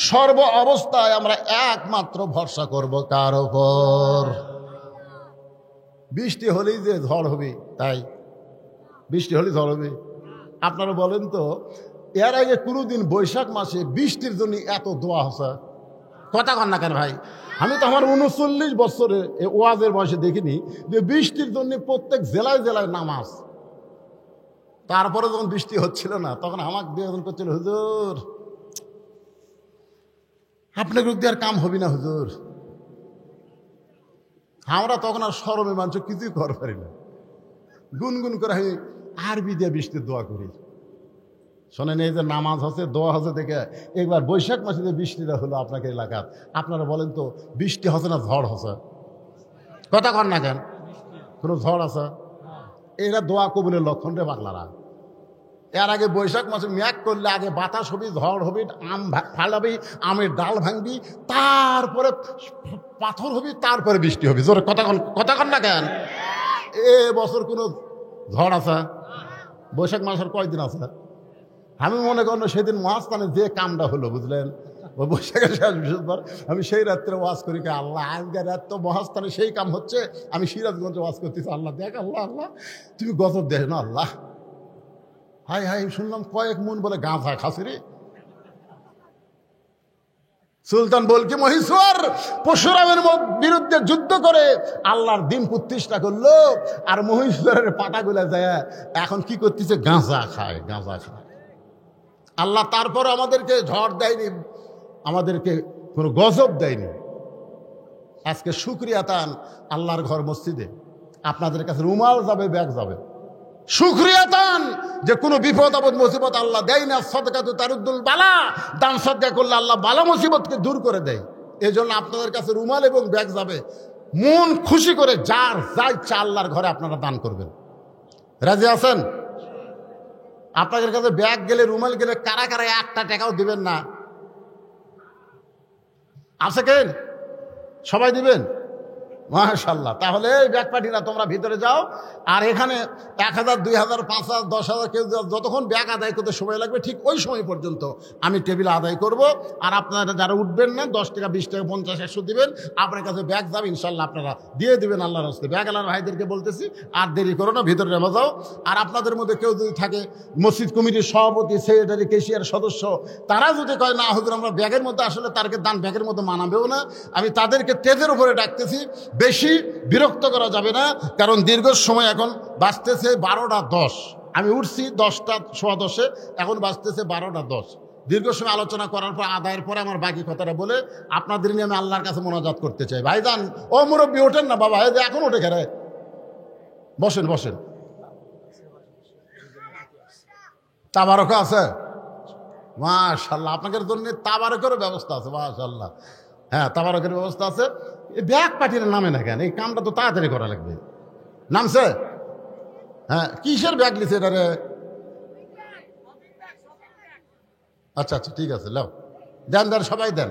সর্ব অবস্থায় আমরা একমাত্র ভরসা করব কার উপর? বৃষ্টি হলেই যে ঝড় হবে, তাই বৃষ্টি হলে ঝড় হবে? আপনারা বলেন তো, এর আগে কোনোদিন বৈশাখ মাসে বৃষ্টির জন্য এত দোয়া হসা? কথা কন না কেন ভাই? আমি তো আমার 39 বছরে ওয়াজের বয়সে দেখিনি যে বৃষ্টির জন্য প্রত্যেক জেলায় জেলায় নামাজ। তারপরে যখন বৃষ্টি হচ্ছিল না, তখন আমাকে বিয়োজন করছিল, হুজুর আপনার গ্রুপ দিয়ে আর কাম হবি না হুজুর। আমরা তখন আর শরমে মানুষ কিছুই কর পারি না, গুনগুন করে আমি আরবি দিয়ে বৃষ্টির দোয়া করি। শোনেন, এই যে নামাজ হচ্ছে, দোয়া হচ্ছে দেখে একবার বৈশাখ মাসে যে বৃষ্টিটা হলো আপনাকে এলাকার, আপনারা বলেন তো বৃষ্টি হচ্ছে না ঝড় হচ্ছে? কথা কর না কেন? কোনো ঝড় আছে? এরা দোয়া কবুলের লক্ষণ রে পাগলারা। এর আগে বৈশাখ মাসে ম্যাক করলে আগে বাতাস হবি, ঝড় হবি, আম ফালাবি, আমের ডাল ভাঙবি, তারপরে পাথর হবি, তারপরে বৃষ্টি হবি। জোরে কথা কন না কেন? এ বছর কোনো ঝড় আছে? বৈশাখ মাসের কয়দিন আছে? আমি মনে করেন সেদিন মহাস্থানে যে কামটা হলো, বুঝলেন, ওই বৈশাখের শেষ বৃহস্পতিবার আমি সেই রাত্রে ওয়াজ করি, আল্লাহ আজকে রাত তো মহাস্থানে সেই কাম হচ্ছে, আমি সিরাজগঞ্জে ওয়াজ করতেছি। আল্লাহ দেখ, আল্লাহ তুমি গজব দেখ না আল্লাহ। হাই হাই শুনলাম কয়েক মন বলে গাঁজা খাসি রে। সুলতান বলকি মহীশূর পরশুরামের বিরুদ্ধে যুদ্ধ করে আল্লাহর দিন প্রতিষ্ঠা করলো, আর মহীশূরের পাটাগুলা যায় এখন কি করতেছে? গাঁজা খায়, গাঁজা খায়। আল্লাহ তারপর আমাদেরকে ঝড় দেয়নি, আমাদেরকে কোনো গজব দেয়নি। আজকে শুকরিয়া তান আল্লাহর ঘর মসজিদে আপনাদের কাছে রুমাল যাবে, ব্যাগ যাবে। শুকরিয়া তান যে কোনো বিপদ আপদ মুসিবত আল্লাহ দেয় না। সাদকাতু তারুদ্দুল বালা, দান সাদকা করলে আল্লাহ বালা মুসিবতকে দূর করে দেয়। এই জন্য আপনাদের কাছে রুমাল এবং ব্যাগ যাবে। মন খুশি করে যার যা ইচ্ছা আল্লাহর ঘরে আপনারা দান করবেন। রাজি আছেন? আপনাদের কাছে ব্যাগ গেলে, রুমাল গেলে কারা কারা একটা টাকাও দিবেন না? আছে কেন? সবাই দিবেন? মাশাআল্লাহ। তাহলে এই ব্যাগ পার্টিরা তোমরা ভিতরে যাও, আর এখানে 1000, 2000, 5000, 10,000 কেউ যতক্ষণ ব্যাগ আদায় করতে সময় লাগবে ঠিক ওই সময় পর্যন্ত আমি টেবিল আদায় করব। আর আপনারা যারা উঠবেন না 10 টাকা, 20 টাকা, 50, 100 দিবেন, আপনার কাছে ব্যাগ যাবে ইনশাল্লাহ আপনারা দিয়ে দিবেন আল্লাহর রাস্তায়। ব্যাগ আলার ভাইদেরকে বলতেছি আর দেরি করো না, ভিতরে নেমে যাও। আর আপনাদের মধ্যে কেউ যদি থাকে মসজিদ কমিটির সভাপতি, সেক্রেটারি, কেশিয়ার সদস্য, তারা যদি কয় না হুজুর আমরা ব্যাগের মধ্যে আসলে তারকে দান ব্যাগের মধ্যে মানাবেও না, আমি তাদেরকে তেজের উপরে ডাকতেছি, বেশি বিরক্ত করা যাবে না। কারণ দীর্ঘ সময়, এখন বাজতেছে 12টা 10, আমি উঠছি 10টা-10:15, এখন বাজতেছে 12টা 10। দীর্ঘ সময় আলোচনা করার পর, আদায়ের পরে আমার বাকি কথাটা বলে আপনাদের নিয়ে আমি আল্লাহর কাছে মোনাজাত করতে চাই। ভাইজান, ও মুরব্বী ওঠেন না বাবা, এই যে এখন ওঠে খেলে, বসেন বসেন। তাবারকা আছে? মাশাআল্লাহ, আপনাদের জন্য তাবারকেরও ব্যবস্থা আছে। মাশাআল্লাহ, হ্যাঁ তাবারকের ব্যবস্থা আছে। ব্যাগ পাঠিয়ে নামে না কেন? এই কামটা তো তাড়াতাড়ি করা লাগবে। নামছে? হ্যাঁ, কিসের ব্যাগ লিছে এটা রে? আচ্ছা আচ্ছা, ঠিক আছে, লাও, দেন দেন, সবাই দেন।